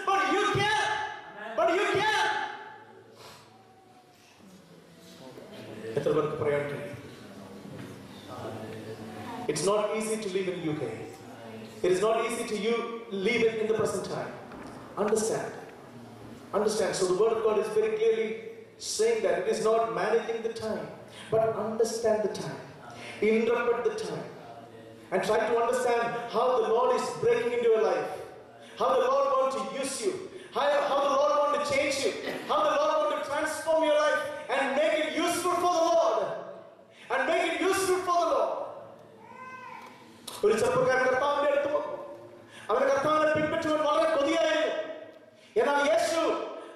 but you can. എത്ര പേർക്ക് പറയാൻ കഴിയും? It's not easy to live in UK. It is not easy to live in the present time. Understand. So the word of God is very clearly saying that it is not managing the time, but understand the time, interpret the time, and try to understand how the Lord is breaking into your life, how the Lord wants to use you, how the Lord wants to change you, how the Lord wants to transform your life and make it useful for the Lord. ഒരു ചെറുപ്പക്കാരൻ കർത്താവിന്റെ അടുത്ത് വന്നു. അവന്റെ കർത്താവിനെ പിൻപറ്റുവാൻ വളരെ കൊതിയായിരുന്നു. എന്നാൽ യേശു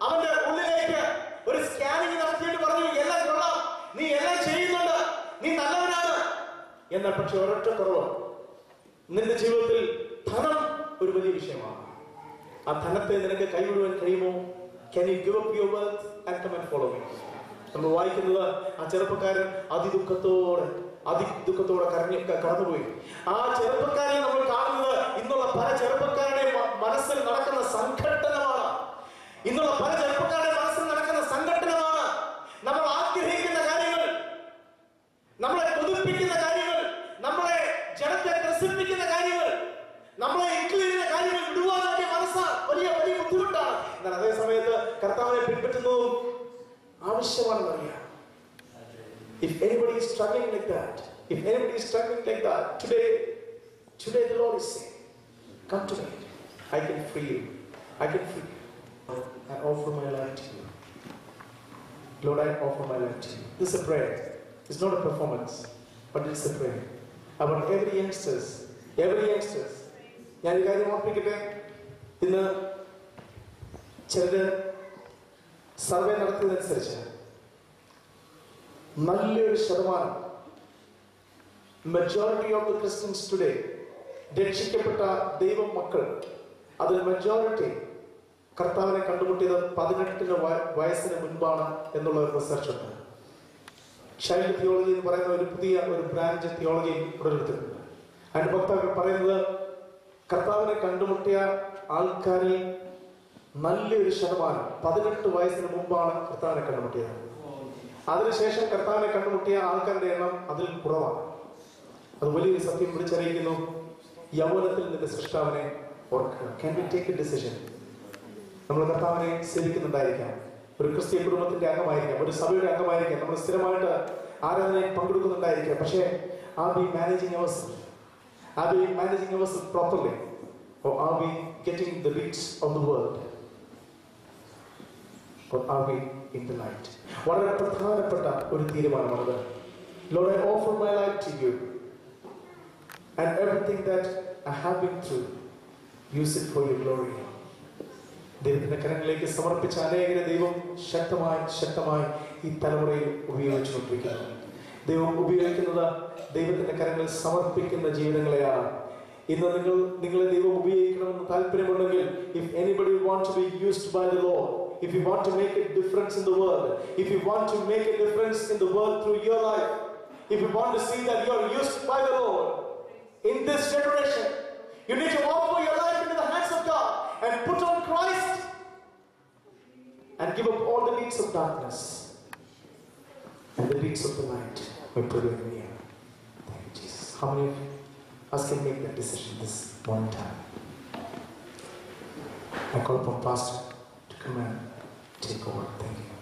അവന്റെ ഉള്ളിലേക്ക് ഒരു സ്കാനിങ് നടത്തിയിട്ട് പറഞ്ഞു, എല്ലാം കൊള്ളാം, നീ എല്ലാം ചെയ്യുന്നുണ്ട്, നീ നല്ലവനാണ്. എന്നാൽ പക്ഷെ ഒരൊറ്റ കുറവ്, നിന്റെ ജീവിതത്തിൽ ധനം ഒരു വലിയ വിഷയമാണ്. ആ ധനത്തെ നിനക്ക് കൈവിടുവാൻ കഴിയുമോ? Can you give up your wealth and come and follow me? നമ്മൾ വായിക്കുന്നത് ആ ചെറുപ്പക്കാരൻ അതിദുഃഖത്തോടെ കടന്നുപോയി. ആ ചെറുപ്പക്കാരനെ നമ്മൾ കാണുന്നത് ഇന്നുള്ള പല ചെറുപ്പക്കാരുടെ മനസ്സിൽ നടക്കുന്ന സംഘട്ടനമാണ്. നമ്മൾ ആഗ്രഹിക്കുന്ന കാര്യങ്ങൾ, നമ്മളെ കൊതിപ്പിക്കുന്ന കാര്യങ്ങൾ, നമ്മളെ ജനത്തെ ത്രസിപ്പിക്കുന്ന കാര്യങ്ങൾ, നമ്മളെ ഇക്ലിക്കുന്ന കാര്യങ്ങൾ വിടുവാൻ വേണ്ടി മനസ്സ് വലിയ ബുദ്ധിമുട്ടാണ്. എന്നാൽ അതേ സമയത്ത് കർത്താവിനെ പിൻപറ്റുന്നതും ആവശ്യമാണെന്നറിയാം. If anybody is struggling like that, today the Lord is saying, come to me. I can free you. I offer my life to you. Lord, I offer my life to you. This is a prayer. It's not a performance, but it's a prayer. I want every youngsters. ഞാൻ ഈ കാര്യം ഓർപ്പിക്കട്ടെ. ഇന്ന് ചിലര് survey നടത്തിയതനുസരിച്ച് നല്ലൊരു ശതമാനം, majority of the Christians today, രക്ഷിക്കപ്പെട്ട ദൈവ മക്കൾ, അതിൽ മെജോറിറ്റി കർത്താവിനെ കണ്ടുമുട്ടിയത് 18 വയസ്സിന് മുൻപാണ് എന്നുള്ള ഒരു റിസർച്ച് ഉണ്ട്. ചൈൽഡ് തിയോളജി എന്ന് പറയുന്ന ഒരു പുതിയ ബ്രാഞ്ച് തിയോളജി ഉടലെടുത്തിട്ടുണ്ട്. അതിന്റെ വക്താക്കൾ പറയുന്നത് കർത്താവിനെ കണ്ടുമുട്ടിയ ആൾക്കാരിൽ നല്ലൊരു ശതമാനം 18 വയസ്സിന് മുമ്പാണ് കർത്താവിനെ കണ്ടുമുട്ടിയത്. അതിനുശേഷം കർത്താവിനെ കണ്ടുമുട്ടിയ ആൾക്കാരുടെ എണ്ണം അതിൽ കുറവാണ്. അത് വലിയൊരു സത്യം വിളിച്ചറിയിക്കുന്നു. യൗവനത്തിൽ നിന്റെ സൃഷ്ടാവിനെ ഓർക്കുക. Can we take a decision? നമ്മൾ കർത്താവിനെ സേവിക്കുന്നുണ്ടായിരിക്കാം, ഒരു ക്രിസ്തീയ കുടുംബത്തിന്റെ അംഗമായിരിക്കാം, ഒരു സഭയുടെ അംഗമായിരിക്കാം, നമ്മൾ സ്ഥിരമായിട്ട് ആരാധനയിൽ പങ്കെടുക്കുന്നുണ്ടായിരിക്കാം. പക്ഷേ are we managing ourselves? Are we managing ourselves properly? Or are we getting the reach of the world? Or are we in the light? വളരെ പ്രധാനപ്പെട്ട ഒരു തീരുമാനമാണത്. Lord, I offer my life to you and everything that I have been through, use it for your glory. ദൈവത്തിന്റെ കരങ്ങളിലേക്ക് സമർപ്പിച്ച അനേകരെ ദൈവം ശക്തമായി ഈ തലമുറയിൽ ഉപയോഗിച്ചുകൊണ്ടിരിക്കുന്നു. ദൈവം ഉപയോഗിക്കുന്നത് ദൈവത്തിന്റെ കരങ്ങളിൽ സമർപ്പിക്കുന്ന ജീവിതങ്ങളെയാണ്. ഇന്ന് നിങ്ങളെ ദൈവം ഉപയോഗിക്കണമെന്ന് താല്പര്യമുണ്ടെങ്കിൽ, if anybody want to be used by the Lord, if you want to make a difference in the world, if you want to make a difference in the world through your life, if you want to see that you are used by the Lord in this generation, you need to offer your life into the hands of God and put on Christ and give up all the deeds of darkness and the deeds of the light by praying in here. Thank you, Jesus. How many of us can make that decision this one time? I call upon Pastor to come and take over. Thank you.